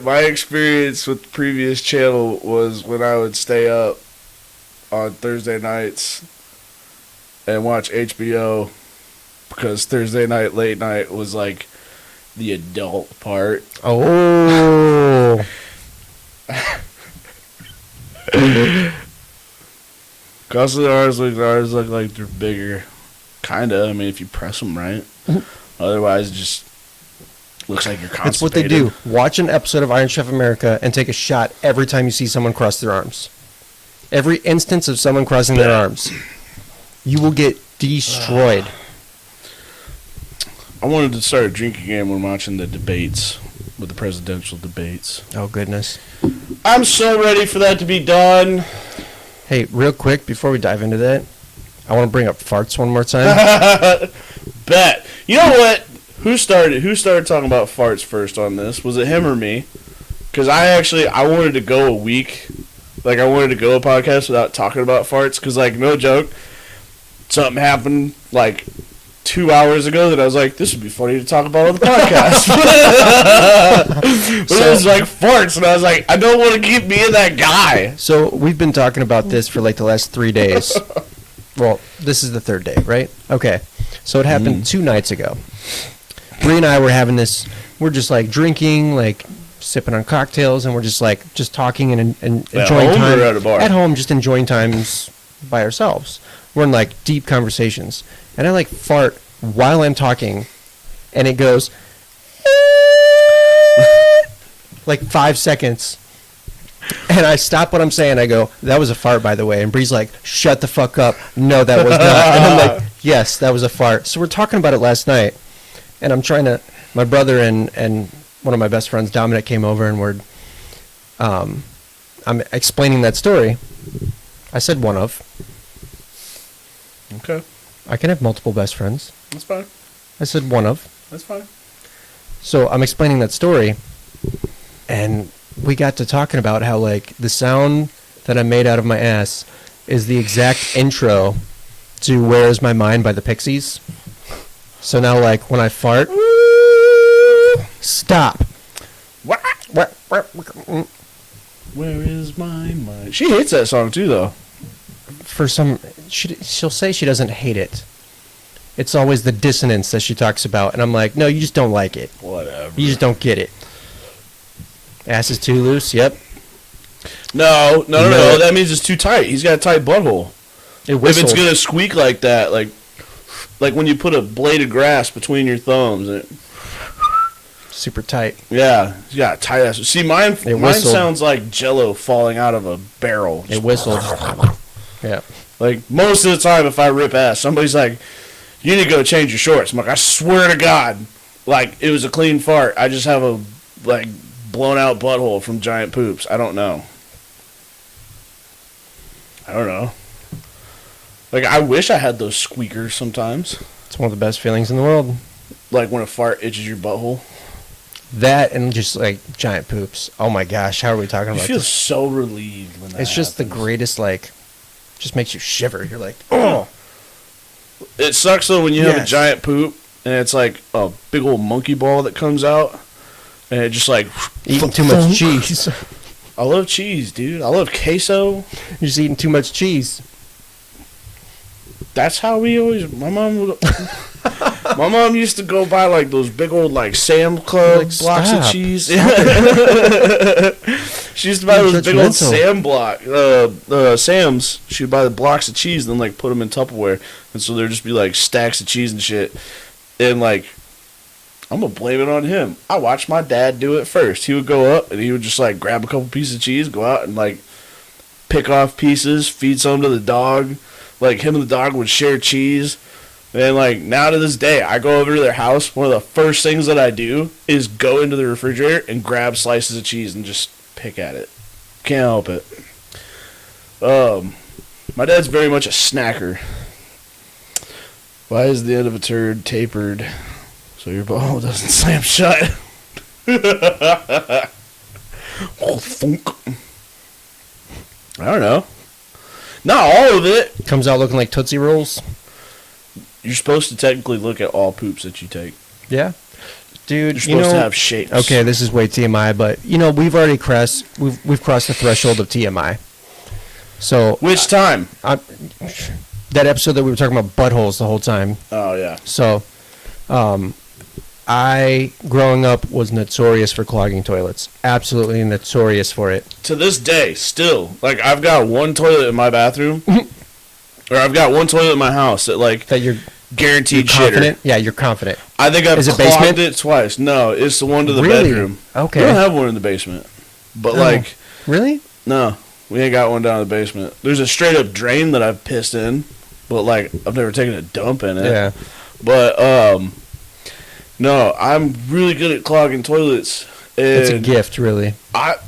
experience with the previous channel was when I would stay up on Thursday nights and watch HBO, because Thursday night late night was like the adult part. Oh. Cause ours look like they're bigger. Kinda. I mean, if you press them right. Otherwise, it just looks like you're constipated. It's what they do. Watch an episode of Iron Chef America and take a shot every time you see someone cross their arms. Every instance of someone crossing their arms, you will get destroyed. I wanted to start a drinking game when watching the debates, with the presidential debates. Oh, goodness. I'm so ready for that to be done. Hey, real quick, before we dive into that, I want to bring up farts one more time. Bet. You know what? Who started talking about farts first on this? Was it him or me? Because I wanted to go a week. Like, I wanted to go a podcast without talking about farts. Because, like, no joke, something happened, like, 2 hours ago that I was like, this would be funny to talk about on the podcast. But it was like farts, and I was like, I don't want to keep being that guy. So we've been talking about this for like the last 3 days. Well, this is the third day, right? Okay. So it happened 2 nights ago. Bree and I were having this, we're just like drinking, like sipping on cocktails, and we're just like, just talking and enjoying home time. or at a bar? At home, just enjoying times by ourselves. We're in like deep conversations. And I like fart while I'm talking, and it goes like 5 seconds. And I stop what I'm saying. I go, that was a fart, by the way. And Bree's like, shut the fuck up. No, that was not. And I'm like, yes, that was a fart. So we're talking about it last night. And I'm trying to, my brother and one of my best friends, Dominic, came over, and I'm explaining that story. I said one of. Okay. I can have multiple best friends. That's fine. I said one of. That's fine. So I'm explaining that story, and we got to talking about how, like, the sound that I made out of my ass is the exact intro to Where Is My Mind by the Pixies. So now, like, when I fart, stop. Where is my mind? She hates that song too, though. For some, she'll say she doesn't hate it. It's always the dissonance that she talks about, and I'm like, no, you just don't like it. Whatever. You just don't get it. Ass is too loose. Yep. No. That means it's too tight. He's got a tight butthole. If it's gonna squeak like that, like when you put a blade of grass between your thumbs, super tight. Yeah, he's got a tight ass. See, mine sounds like Jello falling out of a barrel. It whistled. Yeah. Like most of the time, if I rip ass, somebody's like, "You need to go change your shorts." I'm like, I swear to God, like it was a clean fart. I just have a like blown out butthole from giant poops. I don't know. Like, I wish I had those squeakers sometimes. It's one of the best feelings in the world. Like when a fart itches your butthole. That and just like giant poops. Oh my gosh, how are we talking about this? You feel this? so relieved when that It's just happens. the greatest, like, just makes you shiver. You're like, oh. It sucks though when you have a giant poop and it's like a big old monkey ball that comes out and it just like eating too much cheese. I love cheese, dude. I love queso. You're just eating too much cheese. That's how we always. My mom used to go buy like those big old like Sam's Club blocks of cheese. She used to buy those big old Sam's. She would buy the blocks of cheese and then like put them in Tupperware, and so there'd just be like stacks of cheese and shit. And like, I'm gonna blame it on him. I watched my dad do it first. He would go up and he would just like grab a couple pieces of cheese, go out and like pick off pieces, feed some to the dog. Like, him and the dog would share cheese. And, like, now to this day, I go over to their house. One of the first things that I do is go into the refrigerator and grab slices of cheese and just pick at it. Can't help it. My dad's very much a snacker. Why is the end of a turd tapered so your ball doesn't slam shut? Oh, thunk. I don't know. Not all of it. Comes out looking like Tootsie Rolls. You're supposed to technically look at all poops that you take. Yeah. Dude, you're supposed to have shapes. Okay, this is way TMI, but we've already crossed the threshold of TMI. So which time? That episode that we were talking about buttholes the whole time. Oh yeah. So I, growing up, was notorious for clogging toilets. Absolutely notorious for it. To this day, still. Like, I've got one toilet in my bathroom, or I've got one toilet in my house that you're guaranteed you're confident? shitter. Yeah, you're confident. I think I've clogged it twice. No, it's the one to the bedroom. Okay. We don't have one in the basement. But, like... Really? No, we ain't got one down in the basement. There's a straight-up drain that I've pissed in, but, like, I've never taken a dump in it. Yeah. But, no, I'm really good at clogging toilets. It's a gift, really. I'm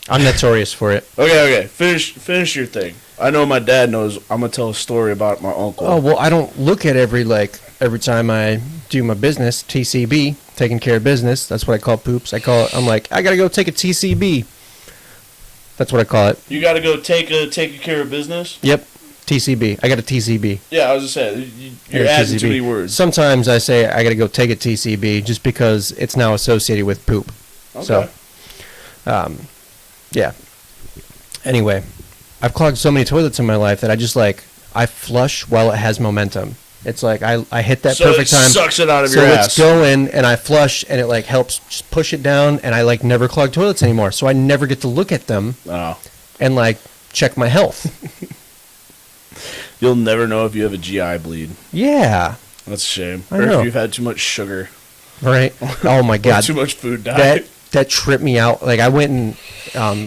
notorious for it. Okay. Finish your thing. I know my dad knows. I'm gonna tell a story about my uncle. Oh well, I don't look at every time I do my business, TCB, taking care of business. That's what I call poops. I'm like, I gotta go take a TCB. That's what I call it. You gotta go take care of business. Yep. TCB. I got a TCB. Yeah, I was just saying, you're adding too many words. Sometimes I say I got to go take a TCB just because it's now associated with poop. Okay. So, yeah. Anyway, I've clogged so many toilets in my life that I flush while it has momentum. It's like I hit that perfect time. So it sucks it out of your ass. So it's going, and I flush, and it like helps just push it down, and I like never clog toilets anymore. So I never get to look at them and like check my health. You'll never know if you have a GI bleed. Yeah. That's a shame. I know. If you've had too much sugar. Right. Oh my God. Too much food diet. That tripped me out. Like I went and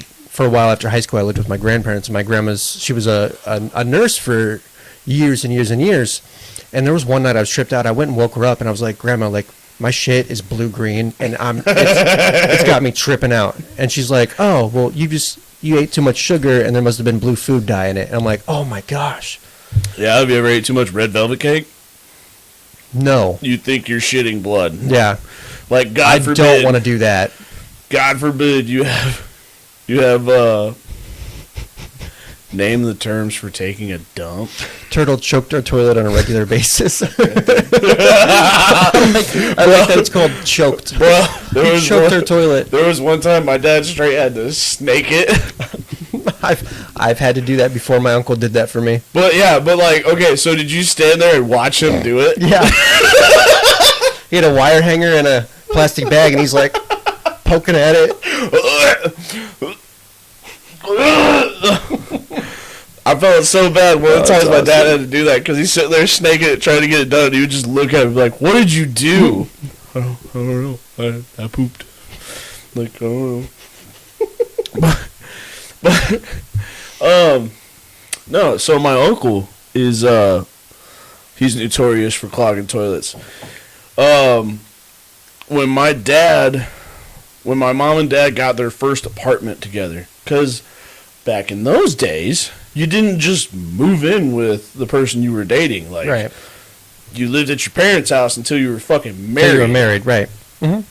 for a while after high school, I lived with my grandparents. And my she was a nurse for years and years and years. And there was one night I was tripped out. I went and woke her up, and I was like, Grandma, like my shit is blue green, and it's got me tripping out. And she's like, oh well, you ate too much sugar, and there must have been blue food dye in it. And I'm like, oh my gosh. Yeah, have you ever ate too much red velvet cake? No. You think you're shitting blood. Yeah. Like, God forbid. I don't want to do that. God forbid you have name the terms for taking a dump. Turtle choked our toilet on a regular basis. I like that it's called choked. Well, He choked our toilet. There was one time my dad straight had to snake it. I've had to do that before. My uncle did that for me. But yeah, but like, okay, so did you stand there and watch him do it? Yeah. He had a wire hanger and a plastic bag, and he's like poking at it. I felt so bad one of the times my dad had to do that because he's sitting there snaking it, trying to get it done. And he would just look at him like, "What did you do?" I don't know. I pooped. Like, I don't know. but no. So my uncle is he's notorious for clogging toilets. When my mom and dad got their first apartment together, because back in those days, you didn't just move in with the person you were dating. Like, Right. You lived at your parents' house until you were fucking married. Until you were married, right. Mm-hmm.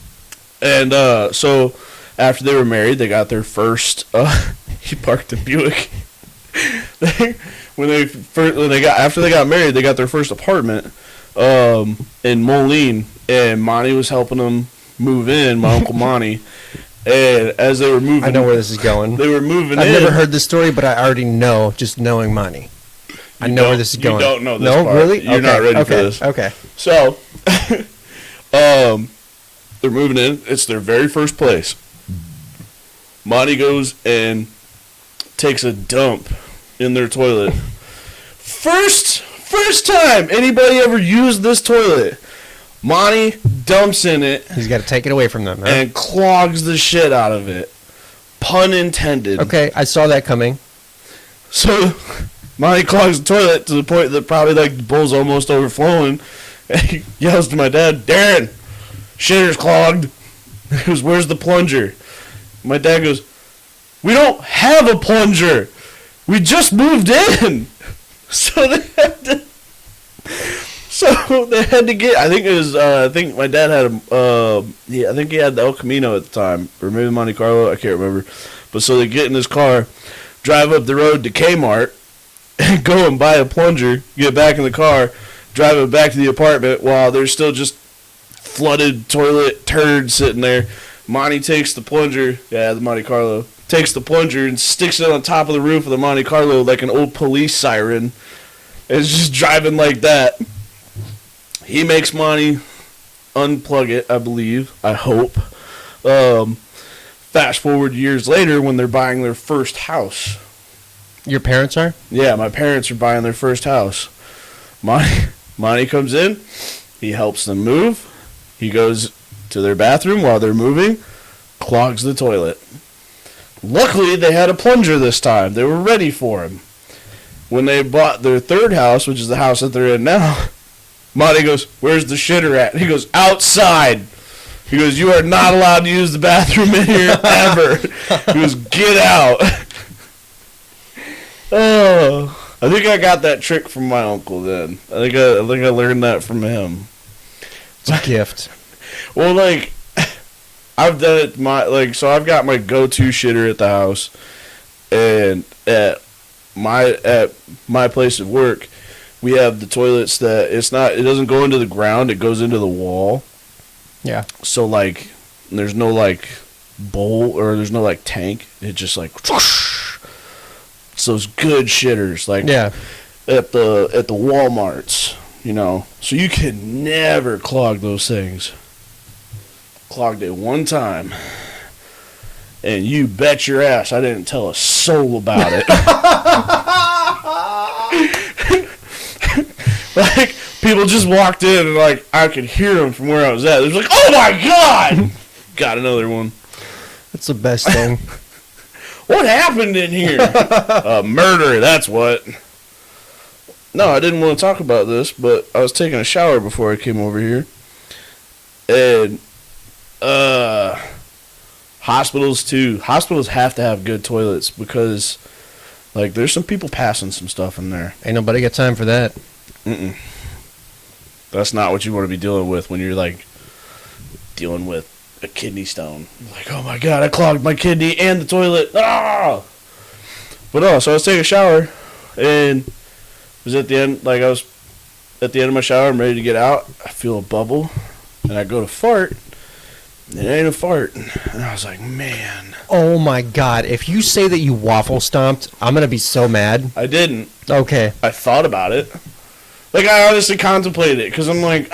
And so after they were married, they got their first. He parked a Buick. After they got married, they got their first apartment in Moline, and Monty was helping them move in. My uncle Monty. And as they were moving, I know where this is going. They were moving. I've never heard this story, but I already know, just knowing money. I know where this is going. You don't know this No, part. really? You're not ready for this. Okay. So, they're moving in. It's their very first place. Monty goes and takes a dump in their toilet. First time anybody ever used this toilet. Monty dumps in it. He's got to take it away from them, huh? And clogs the shit out of it. Pun intended. Okay, I saw that coming. So, Monty clogs the toilet to the point that probably like the bowl's almost overflowing. And he yells to my dad, "Darren, shitter's clogged." He goes, "Where's the plunger?" My dad goes, "We don't have a plunger. We just moved in." So they had to get. I think it was. I think my dad had I think he had the El Camino at the time, or maybe Monte Carlo. I can't remember. But so they get in his car, drive up the road to Kmart, and go and buy a plunger. Get back in the car, drive it back to the apartment while there's still just flooded toilet turds sitting there. Monty takes the plunger. Yeah, the Monte Carlo takes the plunger and sticks it on top of the roof of the Monte Carlo like an old police siren. It's just driving like that. He makes Monty unplug it, I believe. I hope. Fast forward years later when they're buying their first house. Your parents are? Yeah, my parents are buying their first house. Monty comes in. He helps them move. He goes to their bathroom while they're moving. Clogs the toilet. Luckily, they had a plunger this time. They were ready for him. When they bought their third house, which is the house that they're in now, Monty goes, "Where's the shitter at?" He goes, "Outside." He goes, "You are not allowed to use the bathroom in here ever." He goes, "Get out." Oh, I think I got that trick from my uncle then. I think I learned that from him. It's a gift. Well, like, I've done it so I've got my go-to shitter at the house, and at my place of work, we have the toilets that it doesn't go into the ground, it goes into the wall. Yeah. So like there's no like bowl or there's no like tank. It just like whoosh. It's those good shitters like yeah. at the Walmarts, you know. So you can never clog those things. Clogged it one time. And you bet your ass I didn't tell a soul about it. Like, people just walked in and, like, I could hear them from where I was at. It was like, "Oh, my God!" Got another one. That's the best thing. What happened in here? Murder, that's what. No, I didn't want to talk about this, but I was taking a shower before I came over here. And, hospitals, too. Hospitals have to have good toilets because, like, there's some people passing some stuff in there. Ain't nobody got time for that. Mm-mm. That's not what you want to be dealing with when you're, like, dealing with a kidney stone. Like, "Oh, my God, I clogged my kidney and the toilet. Ah!" But, so I was taking a shower, and it was at the end, like, I was at the end of my shower. I'm ready to get out. I feel a bubble, and I go to fart, It ain't a fart. And I was like, man. Oh my God. If you say that you waffle stomped, I'm going to be so mad. I didn't. Okay. I thought about it. Like, I honestly contemplated it because I'm like,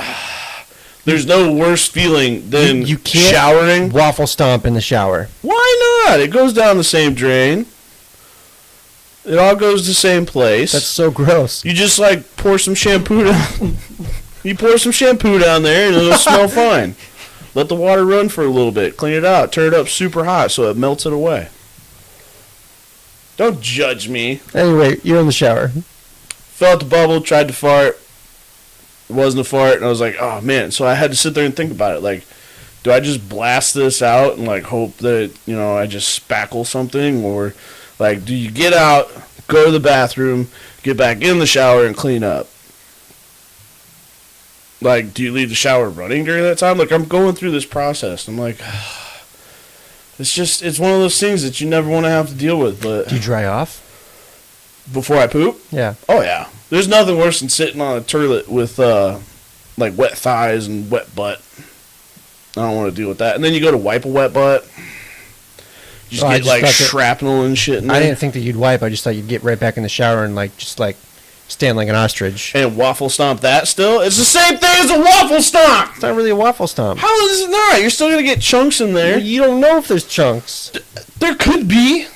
there's no worse feeling than You can't showering. waffle stomp in the shower. Why not? It goes down the same drain. It all goes to the same place. That's so gross. You just, like, pour some shampoo down. You pour some shampoo down there and it'll smell fine. Let the water run for a little bit. Clean it out. Turn it up super hot so it melts it away. Don't judge me. Anyway, you're in the shower. Felt the bubble, tried to fart. It wasn't a fart, and I was like, oh, man. So I had to sit there and think about it. Like, do I just blast this out and, like, hope that, you know, I just spackle something? Or, like, do you get out, go to the bathroom, get back in the shower, and clean up? Like, do you leave the shower running during that time? Like, I'm going through this process. I'm like, it's one of those things that you never want to have to deal with. But Do you dry off? before I poop? Yeah. Oh, yeah. There's nothing worse than sitting on a toilet with, like, wet thighs and wet butt. I don't want to deal with that. And then you go to wipe a wet butt. You just get, like, shrapnel and shit in there. I didn't think that you'd wipe. I just thought you'd get right back in the shower and, like, just, like, stand like an ostrich. And waffle stomp that still? It's the same thing as a waffle stomp! It's not really a waffle stomp. How is it not? You're still going to get chunks in there. You don't know if there's chunks. There could be.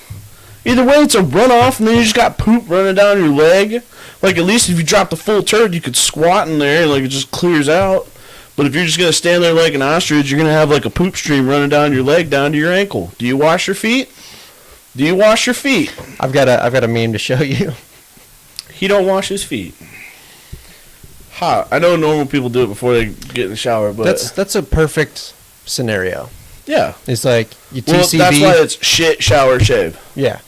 Either way, it's a runoff, and then you just got poop running down your leg. Like, at least if you drop the full turd, you could squat in there, and, like, it just clears out. But if you're just going to stand there like an ostrich, you're going to have, like, a poop stream running down your leg down to your ankle. Do you wash your feet? Do you wash your feet? I've got a meme to show you. He don't wash his feet. Ha! I know normal people do it before they get in the shower, but... That's a perfect scenario. Yeah. It's like, you TCB. Well, that's why it's shit, shower, shave. Yeah.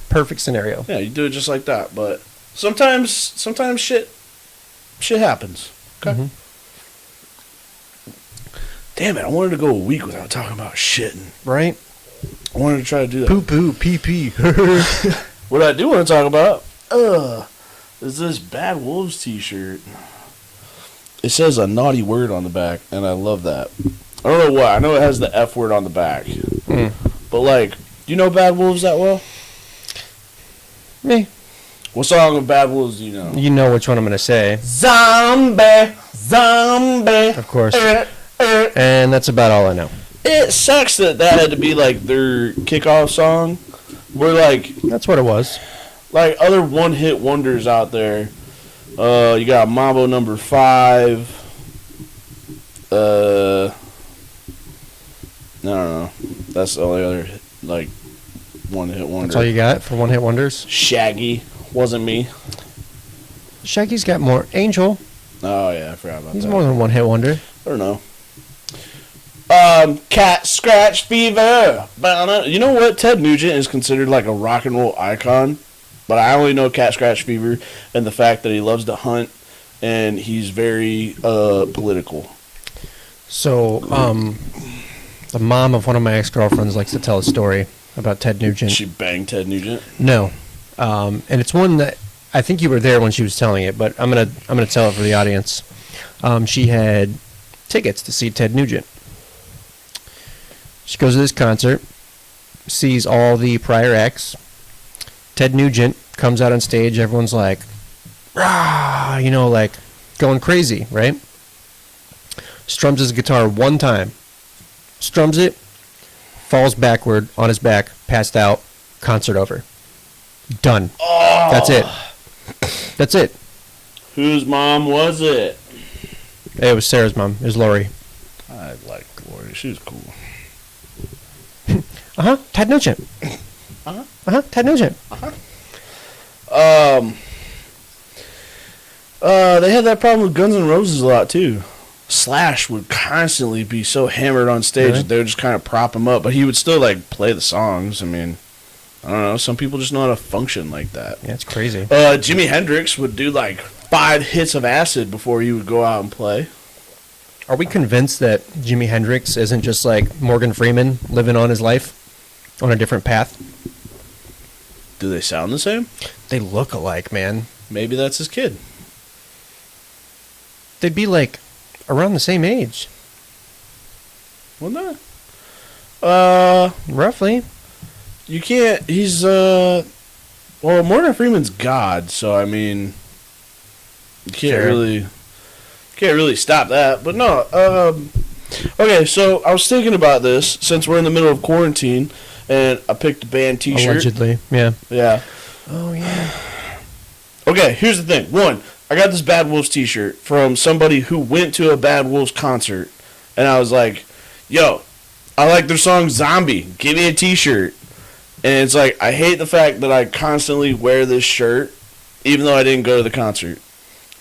Perfect scenario. Yeah, you do it just like that, but sometimes shit happens. Okay. Mm-hmm. Damn it! I wanted to go a week without talking about shitting. Right? I wanted to try to do that. Poo poo pee pee. What I do want to talk about, is this Bad Wolves T-shirt. It says a naughty word on the back, and I love that. I don't know why. I know it has the F word on the back, but like, do you know Bad Wolves that well? Me. What song of Bad Wolves do you know? You know which one I'm gonna say. Zombie, zombie. Of course. And that's about all I know. It sucks that had to be like their kickoff song. Where like That's what it was. like other one-hit wonders out there. You got Mambo Number 5. I don't know. That's the only other like one-hit wonder. That's all you got for one hit wonders? Shaggy wasn't me. Shaggy's got more. Angel. Oh yeah, I forgot about that. He's more than one hit wonder. I don't know. Cat Scratch Fever. You know what? Ted Nugent is considered like a rock and roll icon, but I only know Cat Scratch Fever and the fact that he loves to hunt and he's very political. So, the mom of one of my ex-girlfriends likes to tell a story about Ted Nugent. She banged Ted Nugent? No. And it's one that I think you were there when she was telling it, but I'm gonna tell it for the audience. She had tickets to see Ted Nugent. She goes to this concert, sees all the prior acts. Ted Nugent comes out on stage. Everyone's like, rah, you know, like going crazy, right? Strums his guitar one time. Strums it, falls backward on his back, passed out, concert over. Done. Oh. That's it. That's it. Whose mom was it? It was Sarah's mom. It was Lori. I like Lori. She was cool. Ted Nugent. Ted Nugent. They had that problem with Guns N' Roses a lot too. Slash would constantly be so hammered on stage that they would just kind of prop him up, but he would still like play the songs. I mean, I don't know. Some people just know how to function like that. Yeah, it's crazy. Jimi Hendrix would do like 5 hits of acid before he would go out and play. Are we convinced that Jimi Hendrix isn't just like Morgan Freeman living on his life on a different path? Do they sound the same? They look alike, man. Maybe that's his kid. They'd be like around the same age. Wasn't that? Roughly. You can't. He's well, Morgan Freeman's God, so I mean, you can't really stop that. But no. Okay, so I was thinking about this since we're in the middle of quarantine, and I picked a band T-shirt. Allegedly, yeah. Yeah. Oh yeah. Okay, here's the thing. One, I got this Bad Wolves T-shirt from somebody who went to a Bad Wolves concert, and I was like, "Yo, I like their song Zombie. Give me a T-shirt." And it's like, I hate the fact that I constantly wear this shirt, even though I didn't go to the concert.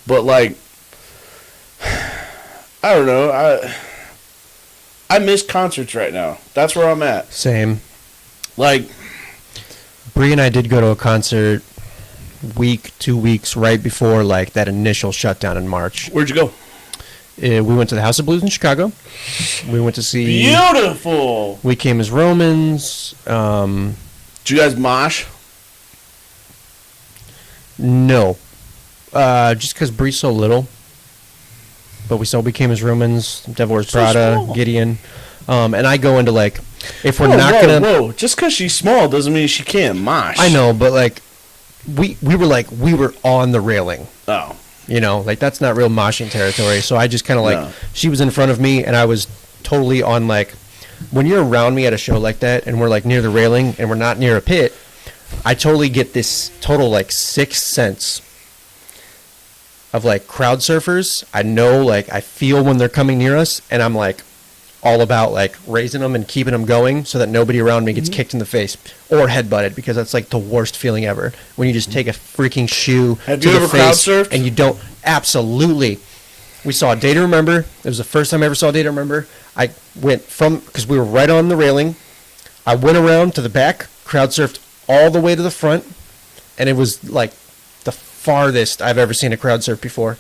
But, like, I don't know. I miss concerts right now. That's where I'm at. Same. Like, Bree and I did go to a concert 2 weeks right before, like, that initial shutdown in March. Where'd you go? We went to the House of Blues in Chicago. We went to see... Beautiful! We Came as Romans. Did you guys mosh? No. Just because Bree's so little. But we still became his Romans, Devil Wears Prada, small. Gideon. And I go into, like, if we're Whoa, not going to... Whoa, just because she's small doesn't mean she can't mosh. I know, but, like, we were on the railing. Oh. You know, like, that's not real moshing territory. So I just kind of, like, No. she was in front of me, and I was totally on, like... When you're around me at a show like that, and we're, like, near the railing, and we're not near a pit, I totally get this total, like, sixth sense of, like, crowd surfers. I know, like, I feel when they're coming near us, and I'm, like, all about, like, raising them and keeping them going so that nobody around me gets kicked in the face or headbutted, because that's, like, the worst feeling ever. When you just take a freaking shoe Have to you the ever crowd face surfed? and you don't... Absolutely. We saw A Day to Remember. It was the first time I ever saw A Day to Remember. I went from... Because we were right on the railing. I went around to the back, crowd surfed all the way to the front, and it was, like, the farthest I've ever seen a crowd surf before.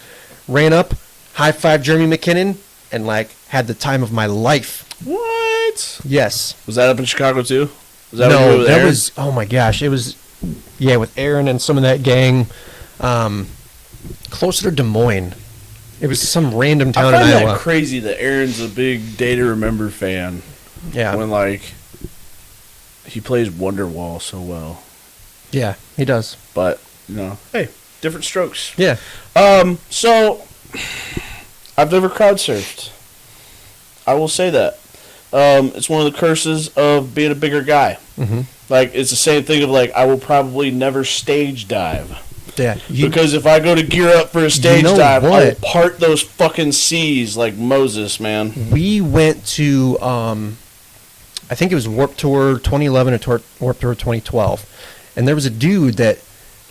Ran up, high-fived Jeremy McKinnon, and, like, had the time of my life. What? Yes. Was that up in Chicago, too? Was that No, with that Aaron? was... Oh, my gosh. It was... Yeah, with Aaron and some of that gang. Closer to Des Moines. It was some random town I in find Iowa. that crazy that Aaron's a big Day to Remember fan. Yeah. When, like, he plays Wonderwall so well. Yeah, he does. But, you know, hey, different strokes. Yeah. So, I've never crowd surfed. I will say that. It's one of the curses of being a bigger guy. Mm-hmm. Like, it's the same thing of, like, I will probably never stage dive. Yeah. Because if I go to gear up for a stage know dive, I will what? part those fucking seas like Moses, man. We went to, I think it was Warped Tour 2011 or Warped Tour 2012. And there was a dude that,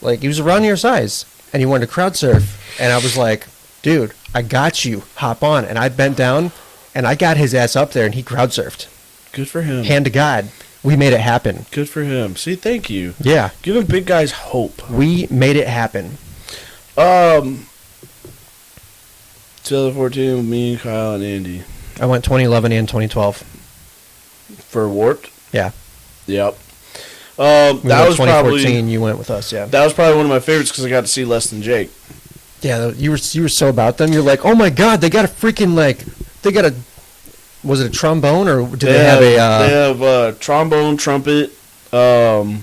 like, he was around your size, and he wanted to crowd surf. And I was like, dude, I got you. Hop on. And I bent down, and I got his ass up there, and he crowd surfed. Good for him. Hand to God. We made it happen. Good for him. See, thank you. Yeah. Giving big guys hope. We made it happen. 2014 with me, Kyle, and Andy. I went 2011 and 2012. For Warped? Yeah. Yep. We That went was 2014. probably You went with us, yeah. that was probably one of my favorites because I got to see Less Than Jake. Yeah, you were so about them. You're like, oh my god, they got a freaking was it a trombone or did they have They have trombone, trumpet. They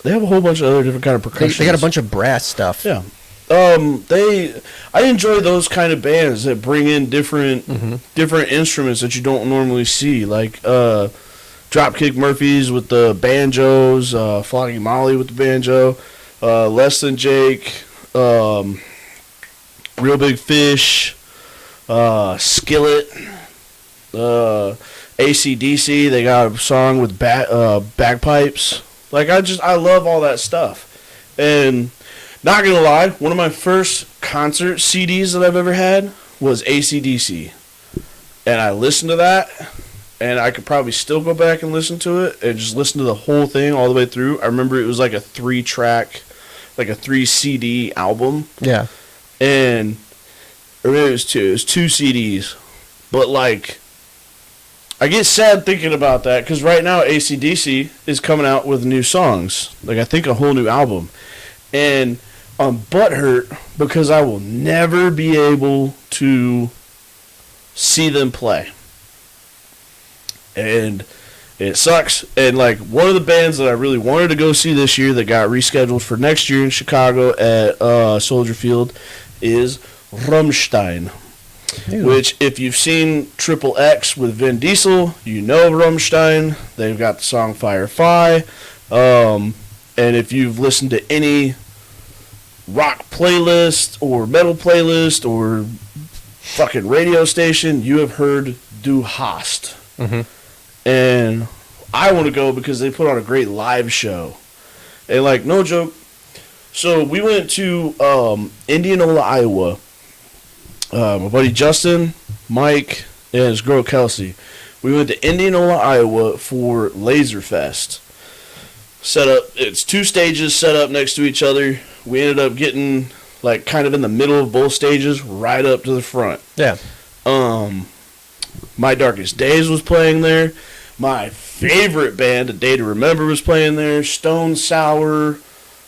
have a whole bunch of other different kind of percussion. They got a bunch of brass stuff. Yeah. I enjoy those kind of bands that bring in different instruments that you don't normally see, like Dropkick Murphys with the banjos, Flogging Molly with the banjo, Less Than Jake, Real Big Fish, Skillet, AC/DC. They got a song with bagpipes. Like I love all that stuff, and not gonna lie, one of my first concert CDs that I've ever had was AC/DC, and I listened to that, and I could probably still go back and listen to it and just listen to the whole thing all the way through. I remember it was like a 3-track, like a 3 CD album. Yeah. And or maybe it was 2. It was 2 CDs. But like, I get sad thinking about that because right now AC/DC is coming out with new songs. Like I think a whole new album. And I'm butthurt because I will never be able to see them play. and it sucks. And like one of the bands that I really wanted to go see this year that got rescheduled for next year in Chicago at Soldier Field is Rammstein. Ew. Which, if you've seen Triple X with Vin Diesel, you know Rammstein. They've got the song Firefly. And if you've listened to any rock playlist or metal playlist or fucking radio station, you have heard Du Hast. Mm-hmm. And I want to go because they put on a great live show. And like, no joke. So we went to Indianola, Iowa. My buddy Justin, Mike, and his girl Kelsey. We went to Indianola, Iowa for Laserfest. Set up, it's 2 stages set up next to each other. We ended up getting like kind of in the middle of both stages, right up to the front. Yeah. My Darkest Days was playing there. My favorite band, A Day to Remember, was playing there. Stone Sour,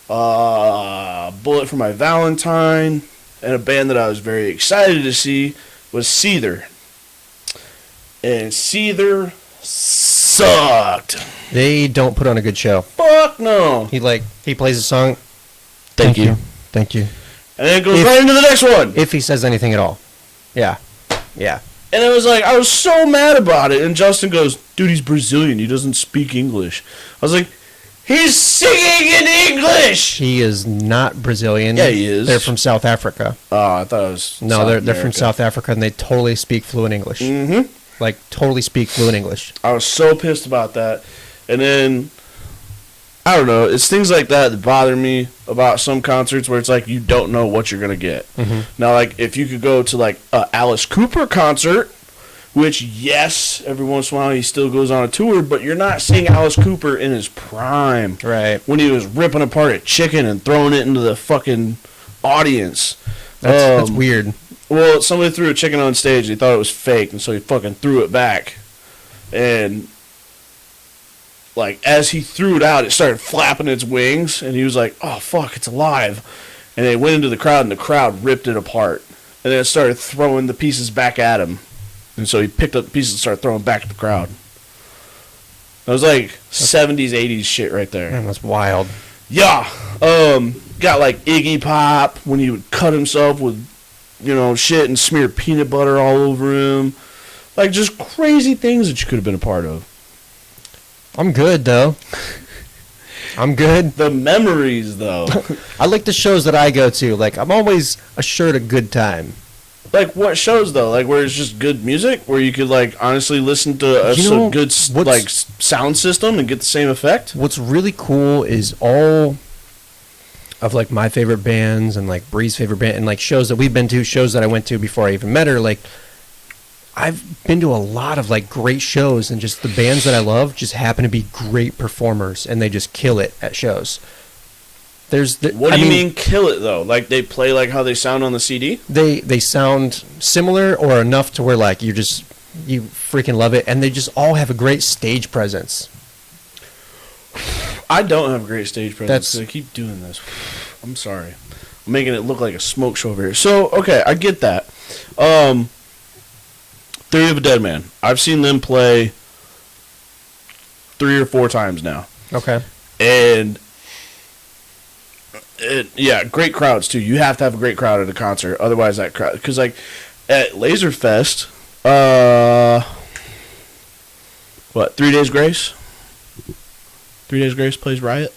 Bullet for My Valentine. And a band that I was very excited to see was Seether. And Seether sucked. They don't put on a good show. Fuck no. He plays a song. Thank you. Thank you. And then it goes right into the next one. If he says anything at all. Yeah. Yeah. And it was like, I was so mad about it. And Justin goes, dude, he's Brazilian. He doesn't speak English. I was like, he's singing in English! He is not Brazilian. Yeah, he is. They're from South Africa. Oh, I thought it was No, they're from South Africa, and they totally speak fluent English. Mm-hmm. Like, totally speak fluent English. I was so pissed about that. And then, I don't know, it's things like that bother me about some concerts where it's like you don't know what you're going to get. Mm-hmm. Now, like, if you could go to, like, a Alice Cooper concert, which, yes, every once in a while he still goes on a tour, but you're not seeing Alice Cooper in his prime. Right. When he was ripping apart a chicken and throwing it into the fucking audience. That's weird. Well, somebody threw a chicken on stage. They thought it was fake, and so he fucking threw it back. And, like, as he threw it out, it started flapping its wings, and he was like, oh, fuck, it's alive. And they went into the crowd, and the crowd ripped it apart. And then it started throwing the pieces back at him. And so he picked up the pieces and started throwing back at the crowd. It was like 70s, 80s shit right there. Man, that's wild. Yeah. Got like Iggy Pop when he would cut himself with, shit and smear peanut butter all over him. Like just crazy things that you could have been a part of. I'm good, though. I'm good. The memories, though. I like the shows that I go to. Like, I'm always assured a good time. Like, what shows, though? Like, where it's just good music? Where you could, like, honestly listen to a good, like, sound system and get the same effect? What's really cool is all of, like, my favorite bands and, like, Bree's favorite band and, like, shows that we've been to, shows that I went to before I even met her. Like, I've been to a lot of, like, great shows, and just the bands that I love just happen to be great performers, and they just kill it at shows. What do you mean kill it, though? Like, they play like how they sound on the CD? They sound similar or enough to where, like, you freaking love it, and they just all have a great stage presence. I don't have a great stage presence. I keep doing this. I'm sorry. I'm making it look like a smoke show over here. So, okay, I get that. Theory of a Dead Man. I've seen them play 3 or 4 times now. Okay. And great crowds too. You have to have a great crowd at a concert, otherwise that crowd. Because like at Laserfest, 3 Days Grace? 3 Days Grace plays Riot.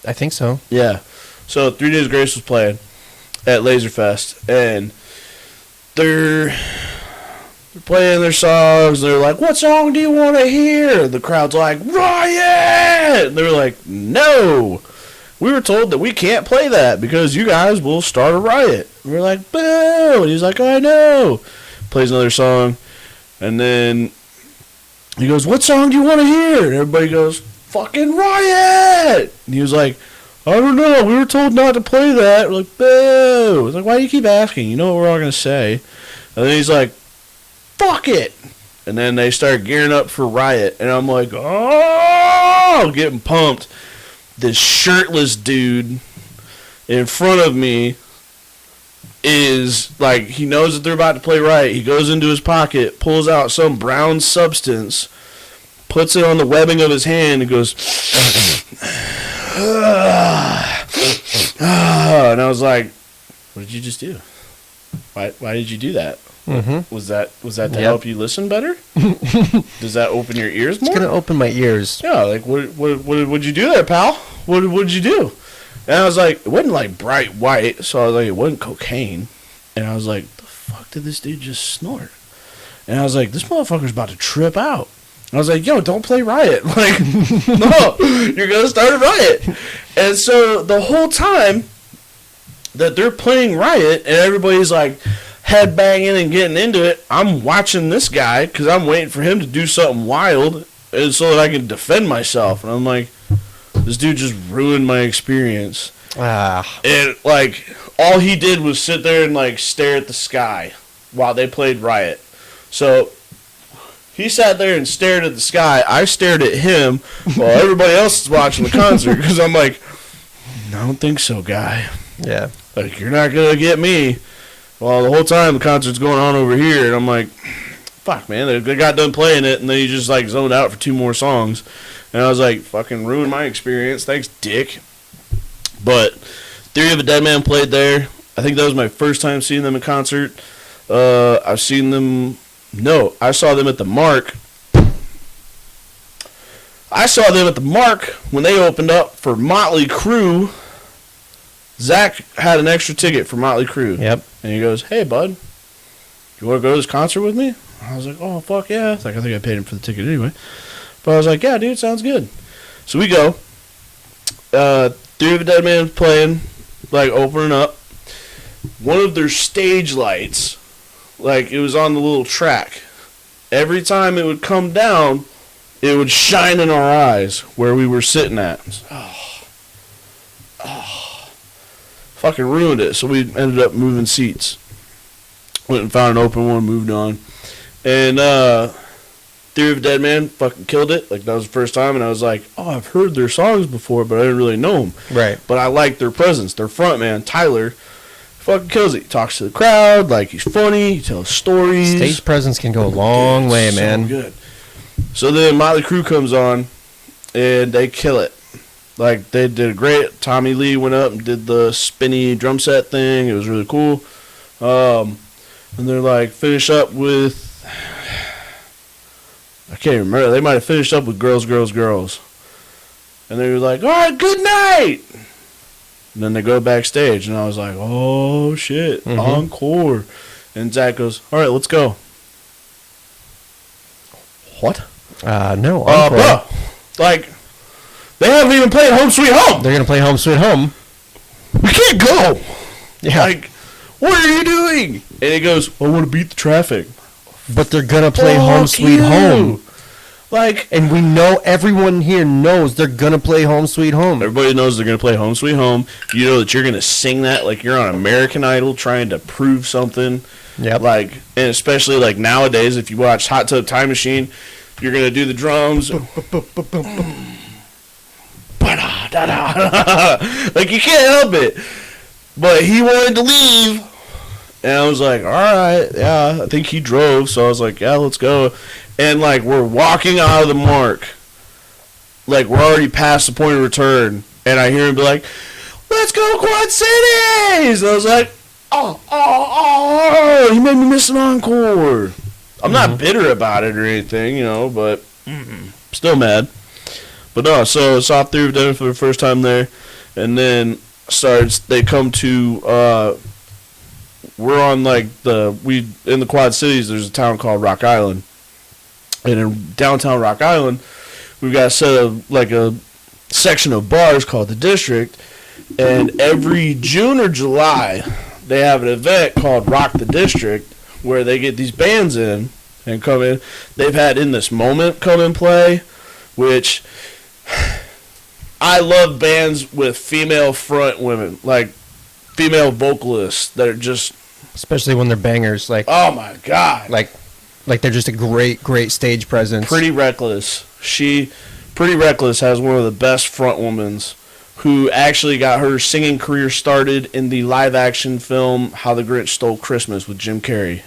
I think so. Yeah. So 3 Days Grace was playing at Laserfest, and they're playing their songs. They're like, "What song do you want to hear?" The crowd's like, "Riot!" And they're like, "No. We were told that we can't play that because you guys will start a riot." And we're like, "Boo!" And he's like, "I know." Plays another song, and then he goes, "What song do you want to hear?" And everybody goes, "Fucking Riot!" And he was like, "I don't know. We were told not to play that." We're like, "Boo!" It's like, "Why do you keep asking? You know what we're all gonna say." And then he's like, "Fuck it!" And then they start gearing up for Riot, and I'm like, "Oh!" Getting pumped. This shirtless dude in front of me is like, he knows that they're about to play Riot. He goes into his pocket, pulls out some brown substance, puts it on the webbing of his hand, and goes, and I was like, what did you just do? Why did you do that? Mm-hmm. Was that to help you listen better? Does that open your ears more? It's gonna open my ears. Yeah, like what'd you do there, pal? What'd you do? And I was like, it wasn't like bright white, so I was like, it wasn't cocaine. And I was like, the fuck did this dude just snort? And I was like, this motherfucker's about to trip out. I was like, yo, don't play Riot. Like, no, you're gonna start a riot. And so the whole time that they're playing Riot and everybody's like headbanging and getting into it, I'm watching this guy because I'm waiting for him to do something wild and so that I can defend myself. And I'm like, this dude just ruined my experience. And like, all he did was sit there and like stare at the sky while they played Riot. So he sat there and stared at the sky. I stared at him while everybody else is watching the concert because I'm like, I don't think so, guy. Yeah. Like, you're not going to get me. Well, the whole time the concert's going on over here, and I'm like, fuck, man. They got done playing it, and then you just, like, zoned out for 2 more songs. And I was like, fucking ruined my experience. Thanks, dick. But Theory of a Dead Man played there. I think that was my first time seeing them in concert. I've seen them... No, I saw them at the Mark. I saw them at the Mark when they opened up for Motley Crue. Zach had an extra ticket for Motley Crue. Yep. And he goes, hey, bud, you want to go to this concert with me? I was like, oh, fuck yeah. Like, I think I paid him for the ticket anyway. But I was like, yeah, dude, sounds good. So we go. Theory of a Dead Man playing, like, opening up. One of their stage lights, like, it was on the little track. Every time it would come down, it would shine in our eyes where we were sitting at. Fucking ruined it. So we ended up moving seats. Went and found an open one, moved on. And Theory of a Dead Man fucking killed it. Like, that was the first time, and I was like, oh, I've heard their songs before, but I didn't really know them. Right. But I like their presence. Their frontman, Tyler, fucking kills it. He talks to the crowd, like, he's funny, he tells stories. Stage presence can go a long way, man. So good. So then Motley Crue comes on, and they kill it. Like, they did a great. Tommy Lee went up and did the spinny drum set thing. It was really cool. And they're like, finish up with, I can't remember. They might have finished up with Girls, Girls, Girls. And they were like, all right, good night. And then they go backstage, and I was like, oh, shit, encore. And Zach goes, all right, let's go. What? No, encore. Bro, like, they haven't even played Home Sweet Home. They're going to play Home Sweet Home. We can't go. Yeah. Like, what are you doing? And he goes, I want to beat the traffic. But they're going to play Home Sweet Home. Like, and we know, everyone here knows they're going to play Home Sweet Home. Everybody knows they're going to play Home Sweet Home. You know that you're going to sing that like you're on American Idol trying to prove something. Yep. Like, and especially like nowadays, if you watch Hot Tub Time Machine, you're going to do the drums. Like, you can't help it. But he wanted to leave. And I was like, all right, yeah. I think he drove, so I was like, yeah, let's go. And, like, we're walking out of the Mark. Like, we're already past the point of return. And I hear him be like, let's go Quad Cities! And I was like, oh, he made me miss an encore. I'm not bitter about it or anything, you know, but still mad. But no, so saw Theory of a Dead Man for the first time there. And then they come to, we're on, like, in the Quad Cities, there's a town called Rock Island. And in downtown Rock Island, we've got a section of bars called the District. And every June or July, they have an event called Rock the District, where they get these bands in and come in. They've had In This Moment come and play, which I love bands with female front women, like female vocalists that are just, especially when they're bangers, like, oh my god, like they're just a great stage presence. Pretty Reckless. Pretty Reckless has one of the best front women who actually got her singing career started in the live-action film How the Grinch Stole Christmas with Jim Carrey.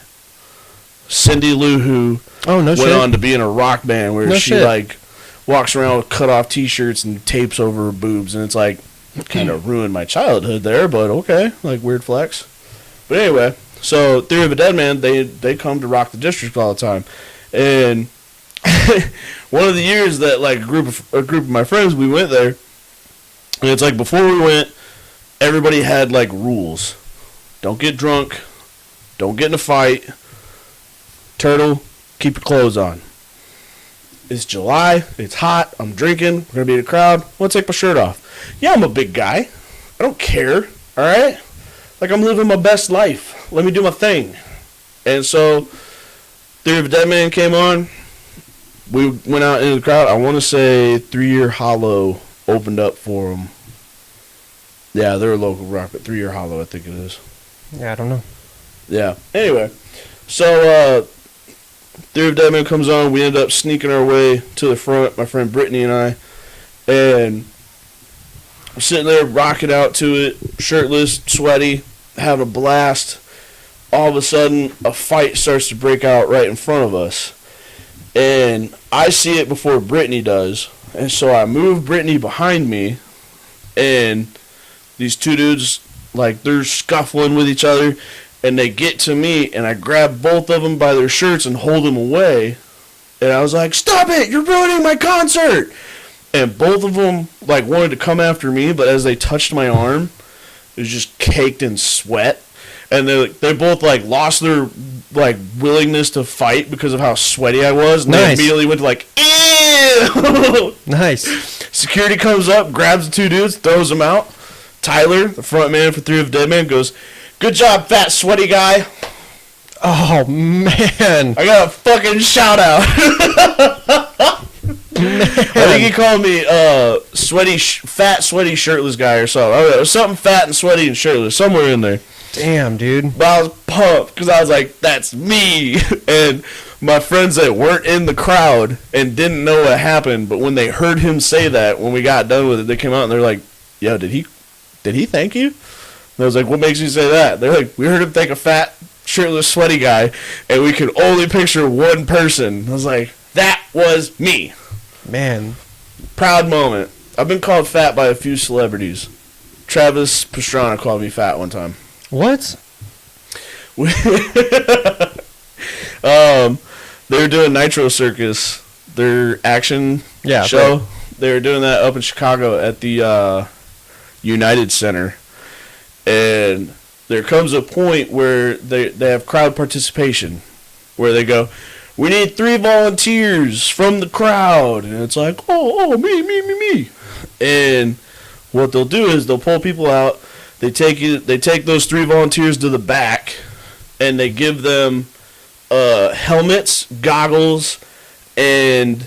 Cindy Lou Who went on to be in a rock band where she like walks around with cut-off T-shirts and tapes over her boobs, and it's like kind of ruined my childhood there, but okay, like weird flex. But anyway, so Theory of a Dead Man, they come to rock the district all the time, and one of the years that like a group of my friends, we went there, and it's like before we went, everybody had like rules: don't get drunk, don't get in a fight. Turtle, keep your clothes on. It's July. It's hot. I'm drinking. We're going to be in a crowd. I want to take my shirt off. Yeah, I'm a big guy. I don't care. All right? Like, I'm living my best life. Let me do my thing. And so, Theory of a Dead Man came on. We went out into the crowd. I want to say 3 Year Hollow opened up for them. Yeah, they're a local rock, but 3 Year Hollow, I think it is. Yeah, I don't know. Yeah. Anyway, so, Theory of Dead Man comes on. We end up sneaking our way to the front, my friend Brittany and I, and we're sitting there rocking out to it, shirtless, sweaty, having a blast. All of a sudden, a fight starts to break out right in front of us, and I see it before Brittany does, and so I move Brittany behind me, and these two dudes, like, they're scuffling with each other. And they get to me, and I grab both of them by their shirts and hold them away. And I was like, "Stop it! You're ruining my concert!" And both of them like wanted to come after me, but as they touched my arm, it was just caked in sweat. And they both like lost their like willingness to fight because of how sweaty I was. And they immediately went to like, ew! Nice. Security comes up, grabs the two dudes, throws them out. Tyler, the front man for Theory of a Dead Man, goes, "Good job, fat, sweaty guy." Oh, man. I got a fucking shout out. I think he called me fat, sweaty, shirtless guy or something. It was something fat and sweaty and shirtless, somewhere in there. Damn, dude. But I was pumped because I was like, that's me. And my friends that weren't in the crowd and didn't know what happened, but when they heard him say that, when we got done with it, they came out and they're like, "Yo, did he thank you?" And I was like, "What makes you say that?" They're like, "We heard him thank a fat, shirtless, sweaty guy, and we could only picture one person." I was like, that was me. Man. Proud moment. I've been called fat by a few celebrities. Travis Pastrana called me fat one time. What? They were doing Nitro Circus, their action show. Right. They were doing that up in Chicago at the United Center. And there comes a point where they have crowd participation, where they go, "We need 3 volunteers from the crowd." And it's like, oh, me. And what they'll do is they'll pull people out. They take those 3 volunteers to the back, and they give them helmets, goggles, and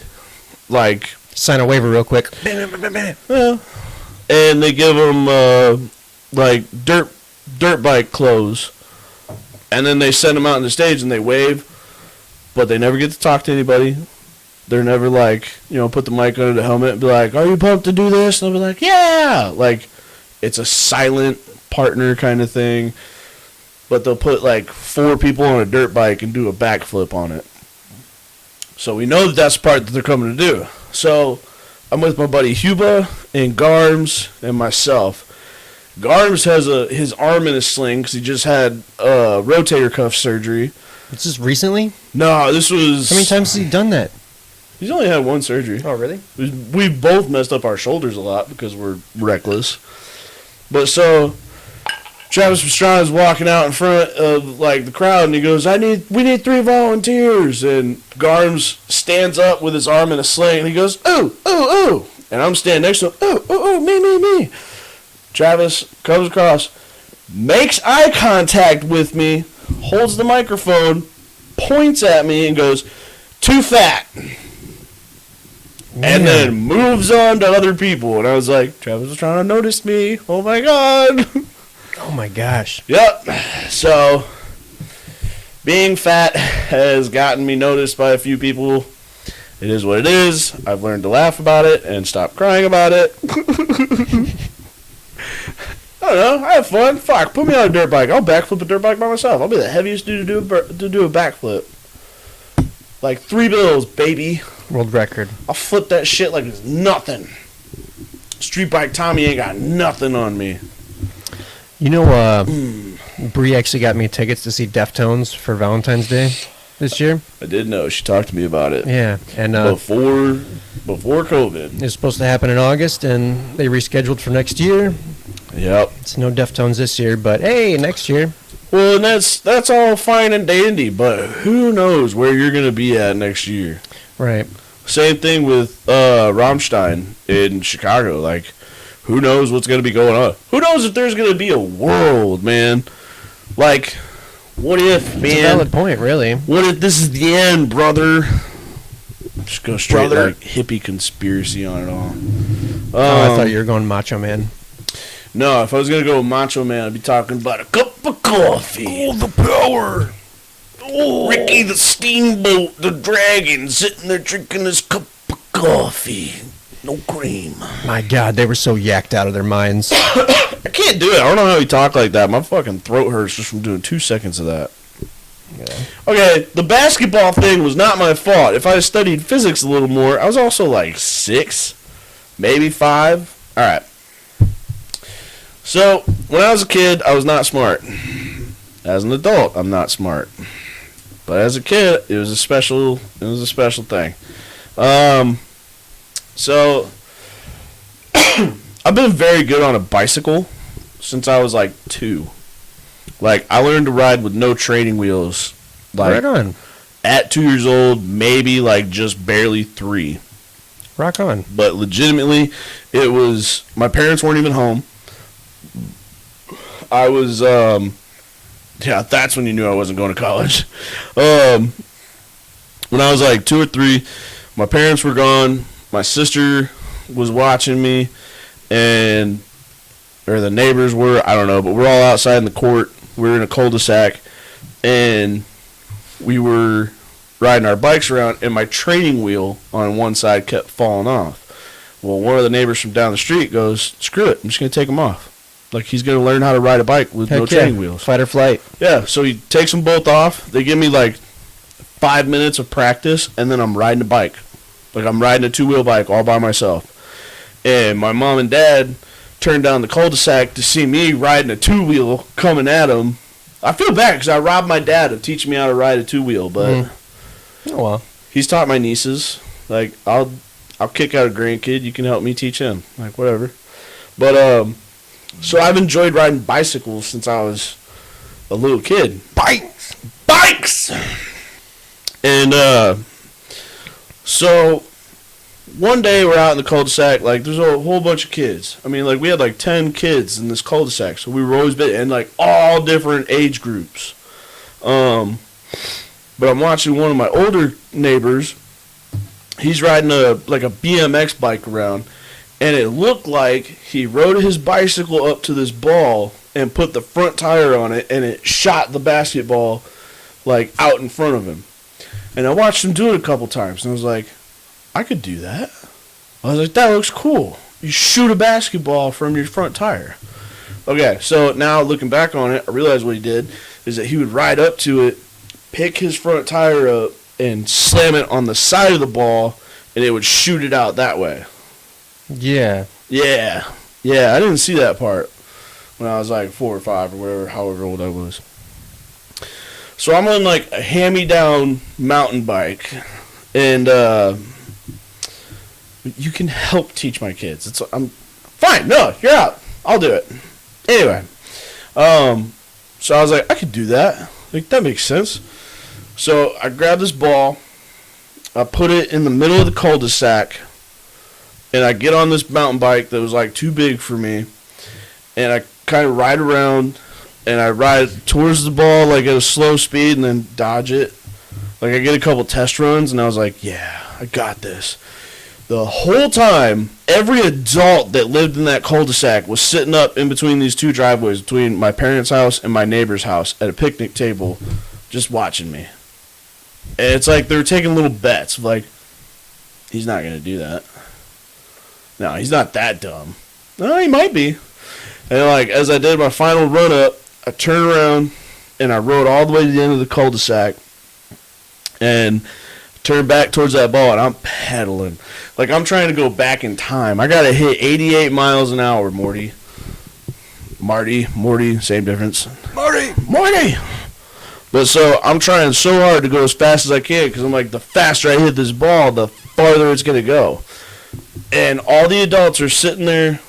like sign a waiver real quick. Well, and they give them like dirt bike clothes, and then they send them out on the stage and they wave, but they never get to talk to anybody. They're never like, put the mic under the helmet and be like, "Are you pumped to do this?" And they'll be like, "Yeah." Like, it's a silent partner kind of thing, but they'll put like 4 people on a dirt bike and do a backflip on it. So we know that that's the part that they're coming to do. So I'm with my buddy Huba and Garms and myself. Garms has his arm in a sling because he just had rotator cuff surgery. Is this recently? No, this was... How many times has he done that? He's only had 1 surgery. Oh, really? We both messed up our shoulders a lot because we're reckless. But so, Travis Pastrana's walking out in front of like the crowd, and he goes, "We need 3 volunteers." And Garms stands up with his arm in a sling, and he goes, "Ooh, ooh, ooh!" And I'm standing next to him, "Ooh, ooh, ooh, me." Travis comes across, makes eye contact with me, holds the microphone, points at me, and goes, "Too fat." Man. And then moves on to other people. And I was like, Travis was trying to notice me. Oh, my God. Oh, my gosh. Yep. So, being fat has gotten me noticed by a few people. It is what it is. I've learned to laugh about it and stop crying about it. I don't know. I have fun. Fuck, put me on a dirt bike. I'll backflip a dirt bike by myself. I'll be the heaviest dude to do a backflip. Like 3 bills, baby. World record. I'll flip that shit like it's nothing. Street bike Tommy ain't got nothing on me. You know, Bree actually got me tickets to see Deftones for Valentine's Day this year. I did know. She talked to me about it. Yeah, and before COVID. it was supposed to happen in August, and they rescheduled for next year. Yep. It's no Deftones this year, but hey, next year. Well, and that's all fine and dandy, but who knows where you're gonna be at next year? Right. Same thing with Rammstein in Chicago. Like, who knows what's going to be going on? Who knows if there's going to be a world, man? Like, what if, man? It's a valid point, really. What if this is the end, brother? Just go straight Brother. like hippie conspiracy on it all. I thought you were going Macho Man. No, if I was going to go Macho Man, I'd be talking about a cup of coffee. Oh, the power. Oh. Ricky the Steamboat, the Dragon, sitting there drinking his cup of coffee. No cream. My God, they were so yacked out of their minds. I can't do it. I don't know how he talk like that. My fucking throat hurts just from doing 2 seconds of that. Yeah. Okay, the basketball thing was not my fault. If I had studied physics a little more, I was also like 6, maybe 5. All right. So, when I was a kid, I was not smart. As an adult, I'm not smart. But as a kid, it was a special thing. So I've been very good on a bicycle since I was like 2. Like, I learned to ride with no training wheels. Like, Right on. at 2 years old, maybe like just barely 3. Rock on. But legitimately, it was, my parents weren't even home. I was, yeah, that's when you knew I wasn't going to college. When I was like 2 or 3, my parents were gone. My sister was watching me, or the neighbors were, I don't know, but we're all outside in the court. We were in a cul-de-sac, and we were riding our bikes around, and my training wheel on one side kept falling off. Well, one of the neighbors from down the street goes, screw it, I'm just going to take them off. Like, he's going to learn how to ride a bike with no training wheels. Fight or flight. Yeah, so he takes them both off. They give me like 5 minutes of practice, and then I'm riding a bike. Like, I'm riding a 2-wheel bike all by myself. And my mom and dad turned down the cul-de-sac to see me riding a 2-wheel coming at them. I feel bad because I robbed my dad of teaching me how to ride a 2-wheel, but Oh, well. he's taught my nieces. Like, I'll kick out a grandkid. You can help me teach him. Like, whatever. But, so I've enjoyed riding bicycles since I was a little kid. Bikes! And, so one day we're out in the cul-de-sac, like, there's a whole bunch of kids. I mean, like, we had like 10 kids in this cul-de-sac, so we were always been in like all different age groups. But I'm watching one of my older neighbors. He's riding a BMX bike around, and it looked like he rode his bicycle up to this ball and put the front tire on it, and it shot the basketball like out in front of him. And I watched him do it a couple times, and I was like, I could do that. I was like, that looks cool. You shoot a basketball from your front tire. Okay, so now looking back on it, I realized what he did is that he would ride up to it, pick his front tire up, and slam it on the side of the ball, and it would shoot it out that way. Yeah. Yeah, I didn't see that part when I was like 4 or 5 or whatever, however old I was. So I'm on like a hand-me-down mountain bike, and you can help teach my kids. I'm fine. No, you're out. I'll do it. Anyway, so I was like, I could do that. Like, that makes sense. So I grabbed this ball, I put it in the middle of the cul-de-sac, and I get on this mountain bike that was like too big for me, and I kind of ride around, and I ride towards the ball like at a slow speed and then dodge it. Like, I get a couple test runs, and I was like, yeah, I got this. The whole time, every adult that lived in that cul-de-sac was sitting up in between these two driveways, between my parents' house and my neighbor's house, at a picnic table, just watching me. And it's like they were taking little bets, like, he's not going to do that. No, he's not that dumb. No, he might be. And like as I did my final run up, I turned around and I rode all the way to the end of the cul-de-sac and turned back towards that ball, and I'm pedaling. Like I'm trying to go back in time. I got to hit 88 miles an hour, Morty, same difference. Morty! But so I'm trying so hard to go as fast as I can because I'm like, the faster I hit this ball, the farther it's going to go. And all the adults are sitting there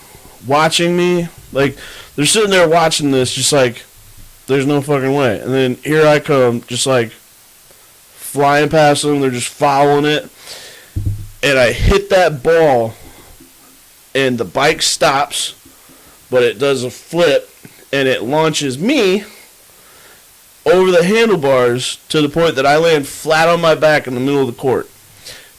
watching me. Like, they're sitting there watching this just like, there's no fucking way. And then here I come, just like flying past them. They're just following it. And I hit that ball, and the bike stops, but it does a flip, and it launches me over the handlebars to the point that I land flat on my back in the middle of the court.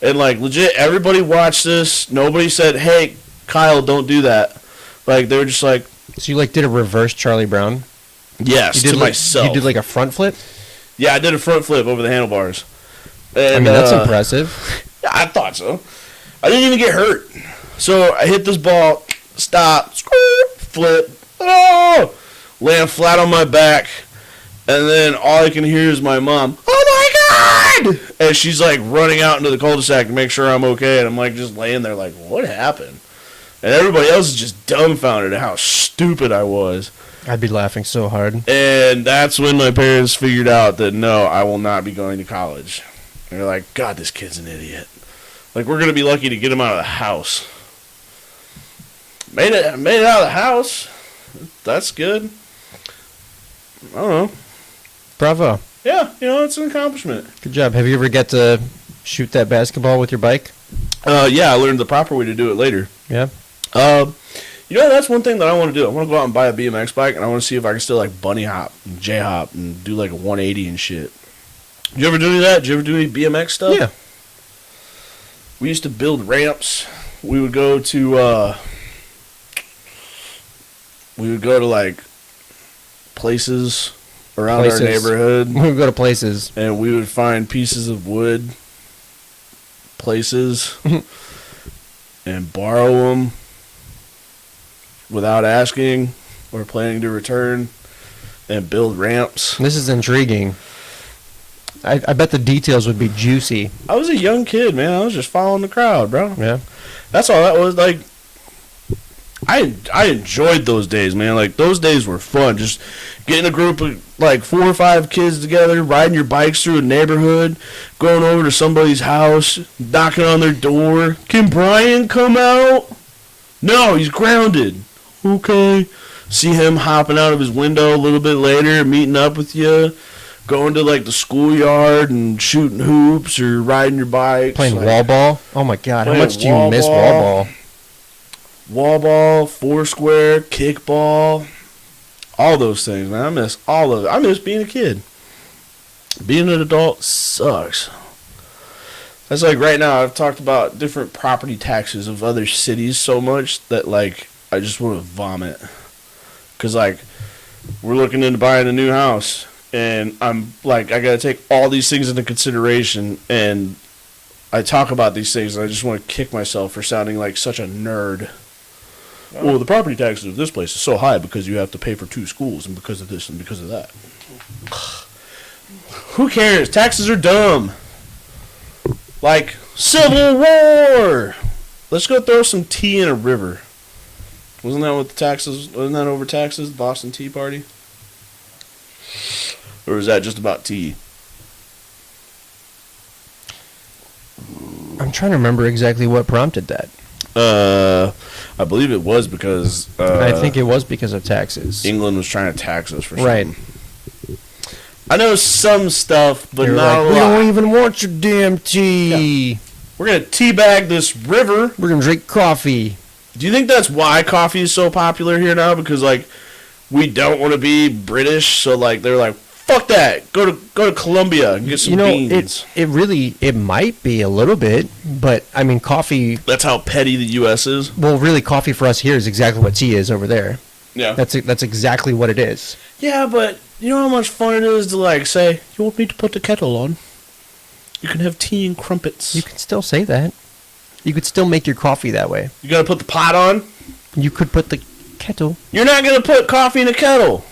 And like legit, everybody watched this. Nobody said, "Hey, Kyle, don't do that." Like they were just like. So you like did a reverse Charlie Brown? Yes, you did to like, myself. You did like a front flip? Yeah, I did a front flip over the handlebars. And, I mean, that's impressive. Yeah, I thought so. I didn't even get hurt. So I hit this ball, stop, flip, oh, land flat on my back. And then all I can hear is my mom, "Oh my God!" And she's like running out into the cul-de-sac to make sure I'm okay. And I'm like just laying there like, what happened? And everybody else is just dumbfounded at how stupid I was. I'd be laughing so hard. And that's when my parents figured out that no, I will not be going to college. And they're like, God, this kid's an idiot. Like, we're going to be lucky to get him out of the house. Made it out of the house. That's good. I don't know. Bravo. Yeah, it's an accomplishment. Good job. Have you ever got to shoot that basketball with your bike? Yeah, I learned the proper way to do it later. Yeah. That's one thing that I want to do. I want to go out and buy a BMX bike, and I want to see if I can still like bunny hop and J hop and do like a 180 and shit. Did you ever do any of that? Did you ever do any BMX stuff? Yeah. We used to build ramps. We would go to like places around our neighborhood. We would go to places. And we would find pieces of wood, places, and borrow them without asking or planning to return, and build ramps. This is intriguing. I bet the details would be juicy. I was a young kid, man. I was just following the crowd, bro. Yeah. That's all that was. Like, I enjoyed those days, man. Like, those days were fun. Just getting a group of, like, 4 or 5 kids together, riding your bikes through a neighborhood, going over to somebody's house, knocking on their door. Can Brian come out? No, he's grounded. Okay. See him hopping out of his window a little bit later, meeting up with you, going to, like, the schoolyard and shooting hoops or riding your bike. Playing wall ball? Oh, my God. How much do you miss wall ball? Wall ball, foursquare, kickball, all those things, man. I miss all of it. I miss being a kid. Being an adult sucks. That's like right now, I've talked about different property taxes of other cities so much that, like, I just want to vomit. Because, like, we're looking into buying a new house. And I'm like, I got to take all these things into consideration. And I talk about these things, and I just want to kick myself for sounding like such a nerd. Oh. Well, the property taxes of this place is so high because you have to pay for 2 schools, and because of this and because of that. Who cares? Taxes are dumb. Like, Civil War! Let's go throw some tea in a river. Wasn't that what the taxes, wasn't that over taxes, the Boston Tea Party? Or is that just about tea? I'm trying to remember exactly what prompted that. I believe it was because... I think it was because of taxes. England was trying to tax us for something. Right. I know some stuff, but They're not like, a we lot. don't even want your damn tea. Yeah. We're going to teabag this river. We're going to drink coffee. Do you think that's why coffee is so popular here now? Because, like, we don't want to be British, so, like, they're like, fuck that. Go to Colombia and get some beans. It might be a little bit, but, I mean, coffee... That's how petty the U.S. is? Well, really, coffee for us here is exactly what tea is over there. Yeah. That's exactly what it is. Yeah, but you know how much fun it is to, like, say, you want me to put the kettle on? You can have tea and crumpets. You can still say that. You could still make your coffee that way. You gotta put the pot on? You could put the kettle. You're not going to put coffee in a kettle.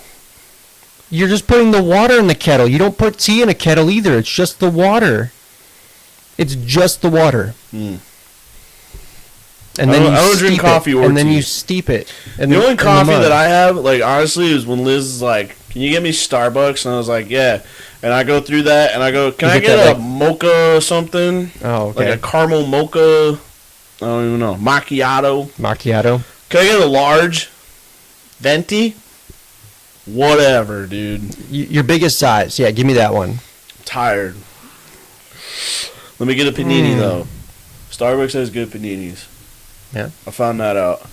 You're just putting the water in the kettle. You don't put tea in a kettle either. It's just the water. It's just the water. And then I don't drink coffee or and then tea. you steep it. The only coffee that I have, like, honestly, is when Liz is like, can you get me Starbucks? And I was like, yeah. And I go through that, and I go, can I get a mocha or something? Oh, okay. Like a caramel mocha? I don't even know. Macchiato? Can I get a large? Venti? Whatever, dude. Your biggest size. Yeah, give me that one. I'm tired. Let me get a panini, though. Starbucks has good paninis. Yeah. I found that out.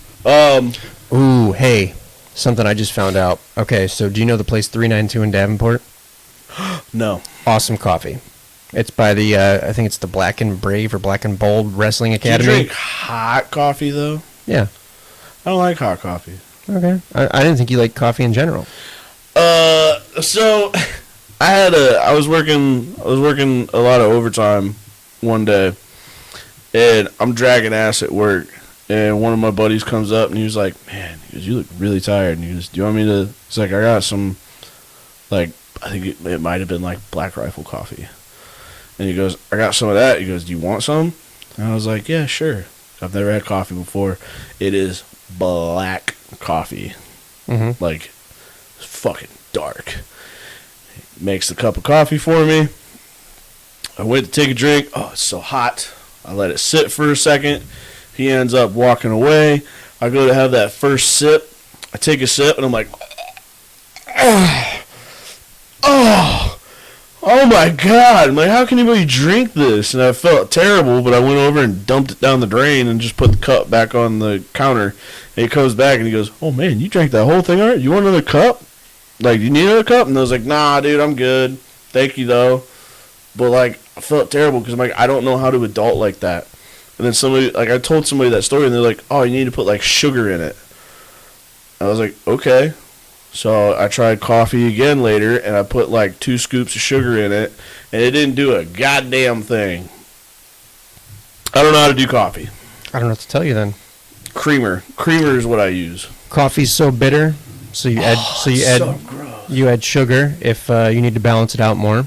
Ooh, hey. Something I just found out. Okay, so do you know the place 392 in Davenport? No. Awesome coffee. It's by the, I think it's the Black and Brave or Black and Bold Wrestling Academy. Do you drink hot coffee, though? Yeah. I don't like hot coffee. Okay. I didn't think you liked coffee in general. So I was working a lot of overtime one day, and I'm dragging ass at work, and one of my buddies comes up and he was like, man, he goes, you look really tired. And he goes, do you want me to, he's like, I got some, like, I think it might have been like Black Rifle coffee. And he goes, I got some of that. He goes, do you want some? And I was like, yeah, sure. I've never had coffee before. It is black coffee. Mm-hmm. Like, it's fucking dark. He makes the cup of coffee for me. I went to take a drink. Oh, it's so hot. I let it sit for a second. He ends up walking away. I go to have that first sip. I take a sip, and I'm like, oh my God. I'm like, how can anybody drink this? And I felt terrible, but I went over and dumped it down the drain and just put the cup back on the counter. And he comes back and he goes, oh man, you drank that whole thing already? You want another cup? Like, you need another cup? And I was like, nah, dude, I'm good. Thank you, though. But, like, I felt terrible because I'm like, I don't know how to adult like that. And then somebody, like, I told somebody that story and they're like, oh, you need to put, like, sugar in it. I was like, okay. So I tried coffee again later, and I put like 2 scoops of sugar in it, and it didn't do a goddamn thing. I don't know how to do coffee. I don't know what to tell you then. Creamer is what I use. Coffee's so bitter, so you add you add sugar if you need to balance it out more.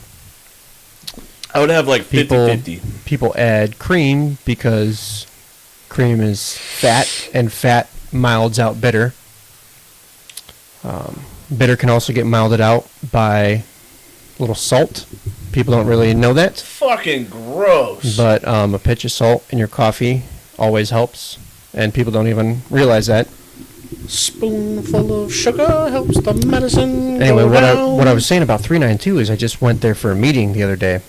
I would have like 50-50. People add cream because cream is fat, and fat milds out bitter. Bitter can also get milded out by a little salt. People don't really know that. Fucking gross. But a pinch of salt in your coffee always helps, and people don't even realize that. Spoonful of sugar helps the medicine Anyway, go what I was saying about 392 is I just went there for a meeting the other day.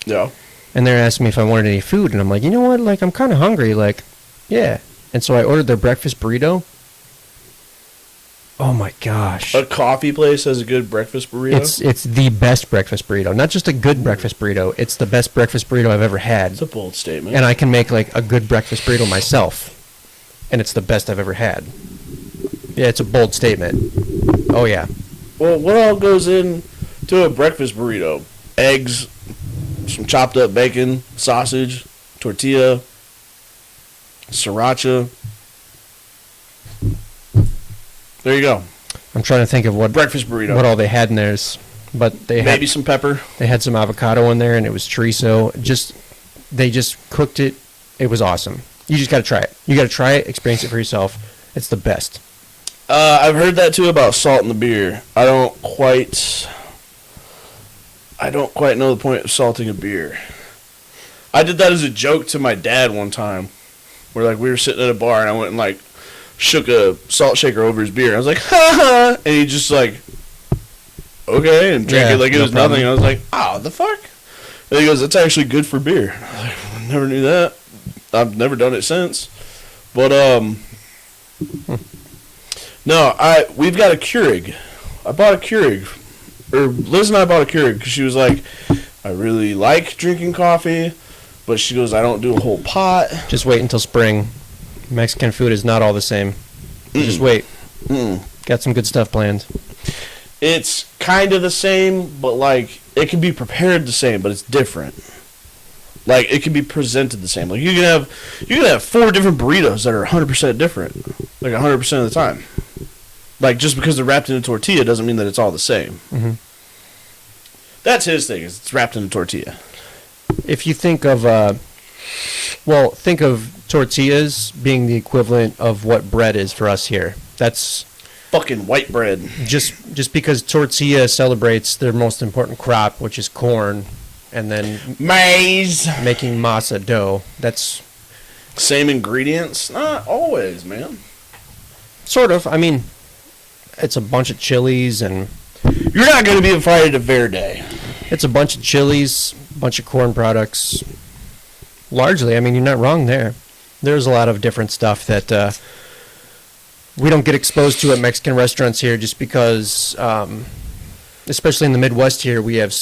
Yeah. And they're asking me if I wanted any food, and I'm like, you know what? Like, I'm kind of hungry. Like, yeah. And so I ordered their breakfast burrito. Oh my gosh! A coffee place has a good breakfast burrito. It's the best breakfast burrito. Not just a good breakfast burrito. It's the best breakfast burrito I've ever had. It's a bold statement. And I can make like a good breakfast burrito myself, and it's the best I've ever had. Yeah, it's a bold statement. Oh yeah. Well, what all goes in to a breakfast burrito? Eggs, some chopped up bacon, sausage, tortilla, sriracha. There you go. I'm trying to think of what breakfast burrito. What all they had in theirs, but maybe some pepper. They had some avocado in there, and it was chorizo. They just cooked it. It was awesome. You just got to try it. You got to try it, experience it for yourself. It's the best. I've heard that too about salt in the beer. I don't quite know the point of salting a beer. I did that as a joke to my dad one time, where like we were sitting at a bar and I went and like shook a salt shaker over his beer. I was like, ha ha, and he just like, okay, and drank it like it was nothing. And I was like, oh, the fuck? And he goes, that's actually good for beer. I was like, I never knew that. I've never done it since. But no, we've got a Keurig. I bought a Keurig, or Liz and I bought a Keurig because she was like, I really like drinking coffee, but she goes, I don't do a whole pot. Just wait until spring. Mexican food is not all the same. Just wait. Got some good stuff planned. It's kind of the same, but like it can be prepared the same, but it's different. Like, it can be presented the same. Like, you can have 4 different burritos that are 100% different, like 100% of the time. Like, just because they're wrapped in a tortilla doesn't mean that it's all the same. Mm-hmm. That's his thing, is it's wrapped in a tortilla. If you think of, think of tortillas being the equivalent of what bread is for us here. That's Fucking white bread. just because tortilla celebrates their most important crop, which is corn, and then Maize. making masa dough. That's Same ingredients? Not always, man. sort of. I mean, it's a bunch of chilies and You're not going to be invited to Verde. it's a bunch of chilies, bunch of corn products. Largely, I mean, you're not wrong there. There's a lot of different stuff that we don't get exposed to at Mexican restaurants here, just because, especially in the Midwest here, we have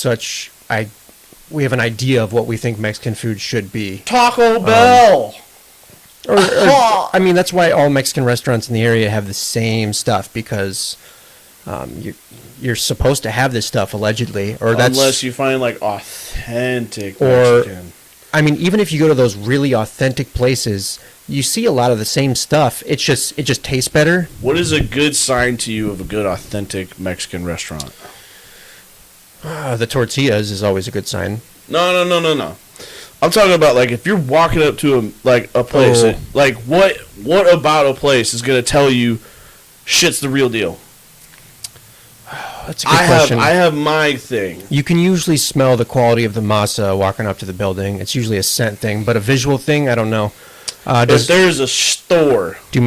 we have an idea of what we think Mexican food should be. Taco Bell. I mean, that's why all Mexican restaurants in the area have the same stuff, because you're supposed to have this stuff allegedly, or Unless you find like authentic Or- Mexican. I mean, even if you go to those really authentic places, you see a lot of the same stuff. It just tastes better. What is a good sign to you of a good authentic Mexican restaurant? The tortillas is always a good sign. No. I'm talking about, like, if you're walking up to a place, Oh. like, what about a place is going to tell you shit's the real deal? That's a good question. I have my thing. You can usually smell the quality of the masa walking up to the building. It's usually a scent thing, but a visual thing, I don't know. If there's a store, Does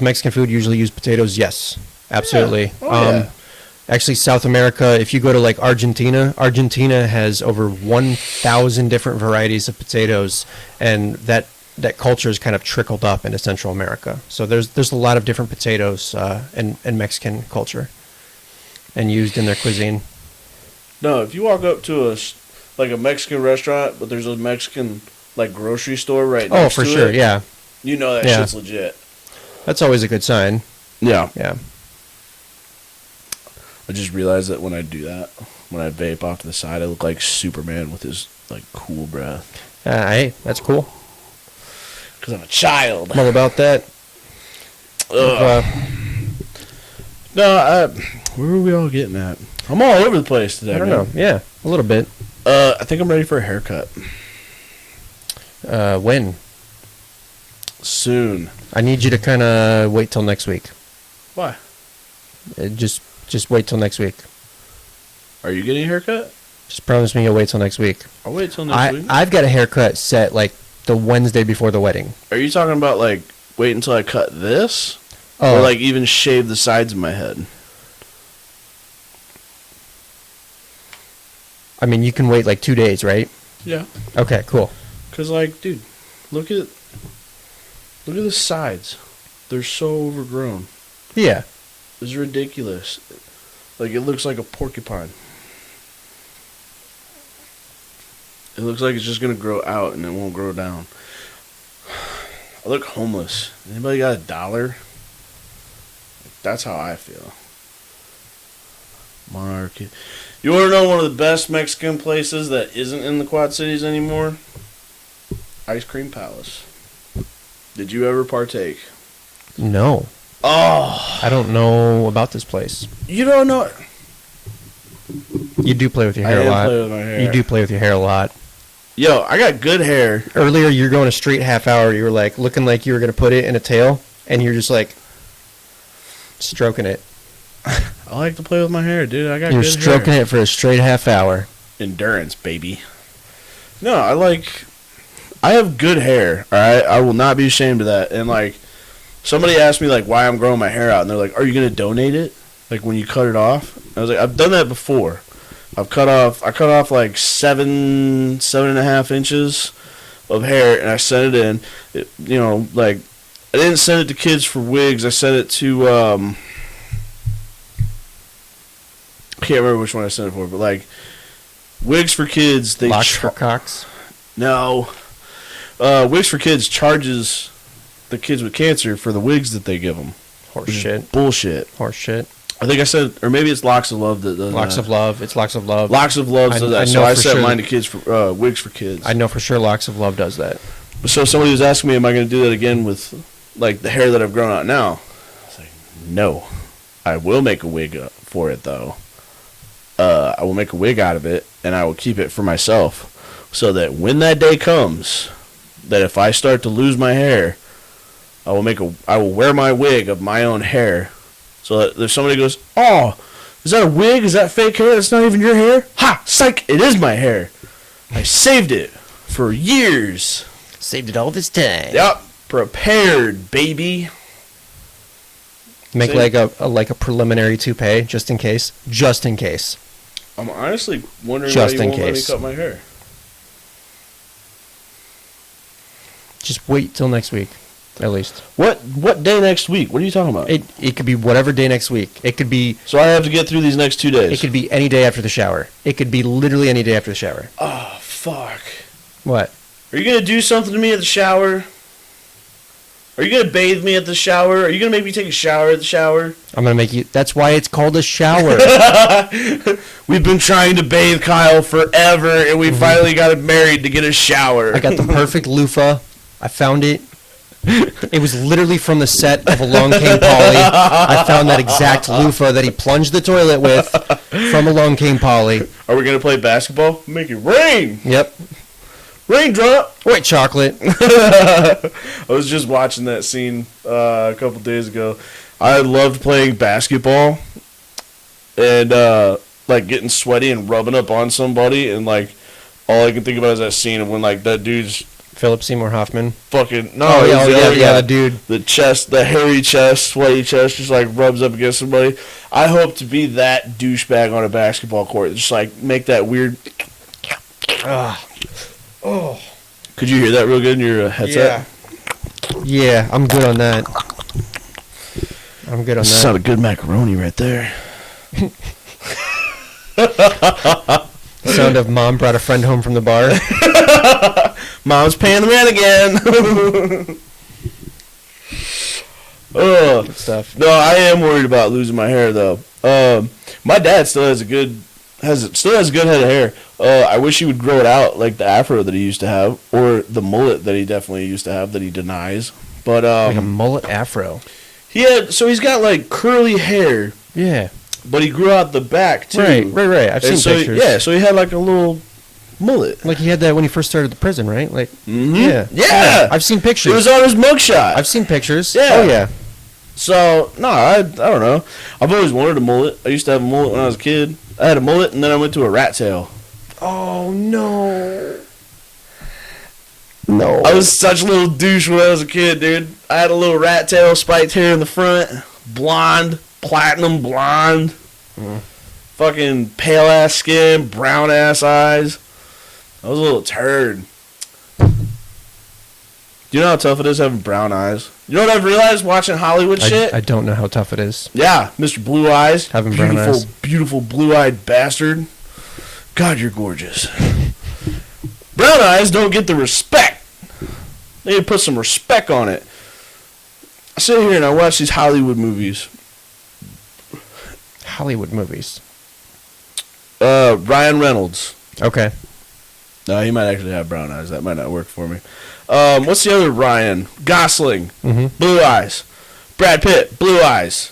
Mexican food usually use potatoes? Yes, absolutely. Yeah. Oh, yeah. Actually, South America, if you go to like Argentina has over 1,000 different varieties of potatoes, and that culture is kind of trickled up into Central America. So there's a lot of different potatoes in Mexican culture and used in their cuisine. no, if you walk up to a Mexican restaurant, but there's a Mexican like grocery store right next to Oh, it, for sure, yeah. you know that Yeah. shit's legit. That's always a good sign. Yeah. Yeah. I just realized that when I do that, when I vape off to the side, I look like Superman with his like cool breath. Hey, that's cool. Because I'm a child. I'm all about that. Ugh. No, where were we all getting at? I'm all over the place today. I don't man. know. Yeah, a little bit. I think I'm ready for a haircut. When? Soon. I need you to kind of wait till next week. Why? Just wait till next week. Are you getting a haircut? Just promise me you'll wait till next week. I'll wait till next week. I've got a haircut set like the Wednesday before the wedding. Are you talking about like wait until I cut this? Oh, Or like even shave the sides of my head? I mean, you can wait like 2 days, right? Yeah. Okay, cool. Cause like, dude, look at the sides. They're so overgrown. Yeah. It's ridiculous. Like, it looks like a porcupine. It looks like it's just gonna grow out and it won't grow down. I look homeless. Anybody got $1? That's how I feel. Monarchy. You wanna know one of the best Mexican places that isn't in the Quad Cities anymore? Ice Cream Palace. Did you ever partake? No, Oh, I don't know about this place. you don't know. You do play with your I hair a am lot. playing with my hair. You do play with your hair a lot. Yo, I got good hair. Earlier, you were going a straight half hour. You were like looking like you were gonna put it in a tail, and you're just like stroking it. I like to play with my hair, dude. I got You're good stroking hair. it for a straight half hour. Endurance, baby. No, I have good hair, alright? I will not be ashamed of that. And, like, somebody asked me, like, why I'm growing my hair out. And they're like, are you going to donate it? Like, when you cut it off? I was like, I've done that before. I cut off, like, 7.5 inches of hair, and I sent it in. I didn't send it to Kids for Wigs. I sent it to, I can't remember which one I sent it for, but, like, Wigs for Kids, they Locks for cocks. No. Wigs for Kids charges the kids with cancer for the wigs that they give them. Horse shit. Bullshit. Horse shit. I think I said, or maybe it's Locks of Love that does Locks that. of Love. It's Locks of Love. Locks of Love does I that. know So I for set sure mine to kids for wigs for kids. I know for sure Locks of Love does that. So somebody was asking me, am I going to do that again with like the hair that I've grown out now? I was like, no. I will make a wig for it though. I will make a wig out of it, and I will keep it for myself, so that when that day comes, that if I start to lose my hair, I will wear my wig of my own hair, so that if somebody goes, oh, is that a wig? Is that fake hair? That's not even your hair? Ha! Psych! It is my hair. I saved it for years. Saved it all this time. Yep. Prepared, baby. Make See? like a preliminary toupee, just in case. Just in case. I'm honestly wondering Just why you in won't let me case. cut my hair. Just wait till next week, at least. What day next week? What are you talking about? It could be whatever day next week. It could be So I have to get through these next 2 days. it could be any day after the shower. It could be literally any day after the shower. Oh, fuck. What? Are you going to do something to me at the shower? Are you going to bathe me at the shower? Are you going to make me take a shower at the shower? I'm gonna make you. That's why it's called a shower. We've been trying to bathe Kyle forever, and we finally got him married to get a shower. I got the perfect loofah. I found it. It was literally from the set of Along Came Polly. I found that exact loofah that he plunged the toilet with from Along Came Polly. Are we going to play basketball? Make it rain! Yep. Raindrop! White chocolate. I was just watching that scene a couple days ago. I loved playing basketball and like getting sweaty and rubbing up on somebody, and like all I can think about is that scene of when like that dude's Philip Seymour Hoffman. fucking The dude. the chest, the hairy chest, sweaty chest, just like rubs up against somebody. I hope to be that douchebag on a basketball court, just like make that weird. Oh. Could you hear that real good in your headset? Yeah, I'm good on that. I'm good on That's that. not a good macaroni right there. Sound of mom brought a friend home from the bar. Mom's paying the rent again. Good stuff. No, I am worried about losing my hair though. My dad still has a good head of hair. I wish he would grow it out like the afro that he used to have, or the mullet that he definitely used to have that he denies. But Like a mullet afro. he's got like curly hair, Yeah. but he grew out the back too. Right. I've seen And so pictures. so he had like a little mullet. Like he had that when he first started the prison, right? Like, Mhm. yeah. Yeah. I've seen pictures. It was on his mugshot. I've seen pictures. Yeah. Oh yeah. So, no, I don't know. I've always wanted a mullet. I used to have a mullet when I was a kid. I had a mullet, and then I went to a rat tail. Oh no. No. I was such a little douche when I was a kid, dude. I had a little rat tail, spiked hair in the front, blonde, platinum blonde, fucking pale-ass skin, brown-ass eyes. I was a little turd. Do you know how tough it is having brown eyes? You know what I've realized watching Hollywood shit? I don't know how tough it is. Yeah, Mr. Blue Eyes. Having brown beautiful, eyes. beautiful blue-eyed bastard. God, you're gorgeous. Brown eyes don't get the respect. They need to put some respect on it. I sit here and I watch these Hollywood movies. Hollywood movies. Ryan Reynolds. Okay. No, he might actually have brown eyes. That might not work for me. What's the other Ryan? Gosling. Mm-hmm. Blue eyes. Brad Pitt. Blue eyes.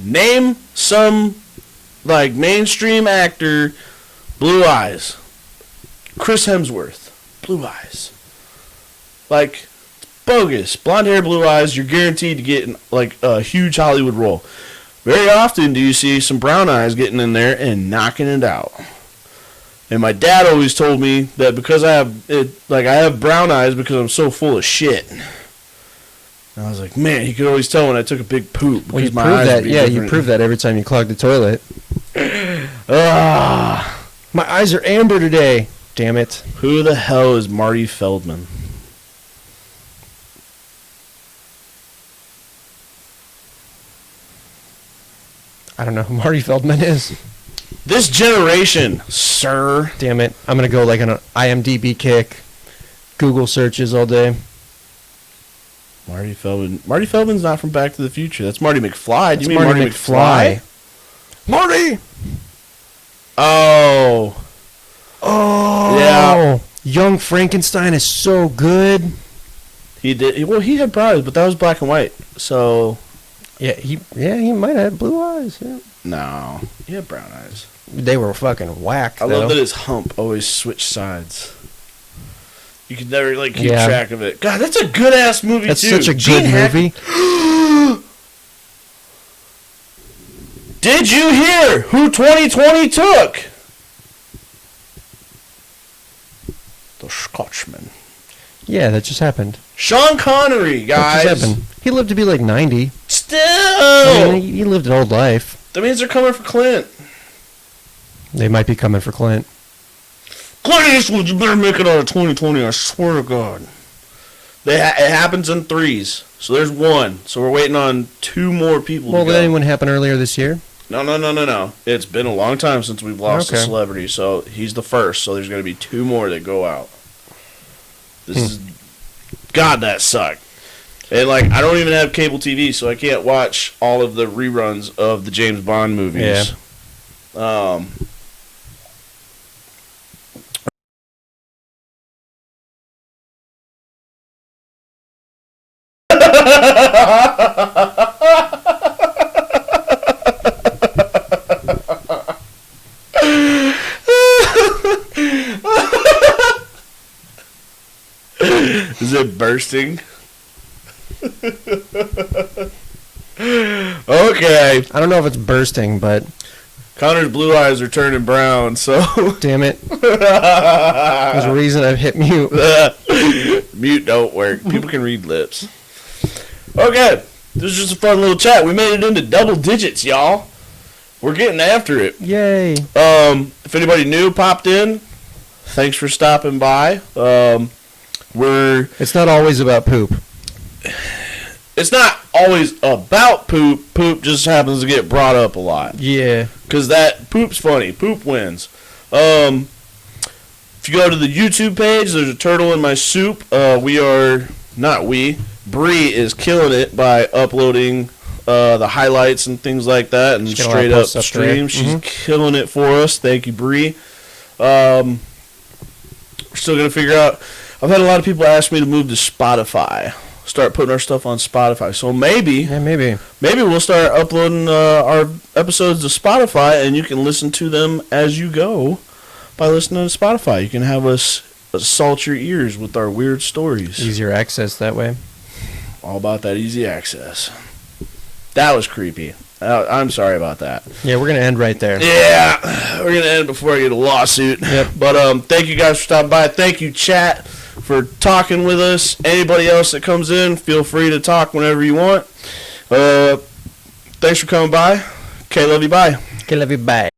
Name some like mainstream actor. Blue eyes. Chris Hemsworth. Blue eyes. Like, it's bogus. Blonde hair, blue eyes. You're guaranteed to get like a huge Hollywood role. Very often do you see some brown eyes getting in there and knocking it out. And my dad always told me that because I have brown eyes because I'm so full of shit. And I was like, man, he could always tell when I took a big poop. Well, you because my prove eyes that. would be Yeah, you different. prove that every time you clog the toilet. Ah, My eyes are amber today. Damn it. who the hell is Marty Feldman? I don't know who Marty Feldman is. This generation, sir. Damn it. I'm going to go like on an IMDb kick. Google searches all day. Marty Feldman. Marty Feldman's not from Back to the Future. That's Marty McFly. Do It's you mean Marty McFly? Marty! Oh. Oh! Yeah. Young Frankenstein is so good. He did. Well, he had brown eyes, but that was black and white. So. Yeah, he might have blue eyes. Yeah. No. He had brown eyes. They were fucking whack. I love that his hump always switched sides. You could never keep Yeah. track of it. God, that's a good ass movie That's too. such a good movie. Did you hear who 2020 took? The Scotchman. Yeah, that just happened. Sean Connery, guys. That just happened. He lived to be like 90. Still. I mean, he lived an old life. That means they're coming for Clint. They might be coming for Clint. Clint Eastwood, you better make it out of 2020, I swear to God. It happens in threes. So there's one. So we're waiting on 2 more people Well, to go. did anyone happen earlier this year? No. It's been a long time since we've lost a Okay. celebrity, so he's the first. So there's going to be 2 more that go out. This is... God, that sucked. And, I don't even have cable TV, so I can't watch all of the reruns of the James Bond movies. Yeah. Is it bursting? Okay. I don't know if it's bursting, but Connor's blue eyes are turning brown, so... damn it. There's a reason I've hit mute. Mute don't work. People can read lips. Okay. This was just a fun little chat. We made it into double digits, y'all. We're getting after it. Yay. If anybody new popped in, thanks for stopping by. It's not always about poop. It's not always about poop. Poop just happens to get brought up a lot. Yeah. Because that poop's funny. Poop wins. If you go to the YouTube page, there's a turtle in my soup. Bree is killing it by uploading the highlights and things like that, and She's got a lot of straight up posts up there. streams. She's Mhm. killing it for us. Thank you, Bree. We're still gonna figure out. I've had a lot of people ask me to move to Spotify, start putting our stuff on Spotify. So maybe we'll start uploading our episodes to Spotify, and you can listen to them as you go by listening to Spotify. You can have us assault your ears with our weird stories. Easier access that way. All about that easy access. That was creepy. I'm sorry about that. Yeah, we're going to end right there. Yeah, we're going to end before I get a lawsuit. Yep. But thank you guys for stopping by. Thank you, chat, for talking with us. Anybody else that comes in, feel free to talk whenever you want. Thanks for coming by. Okay, love you, bye. Okay, love you, bye.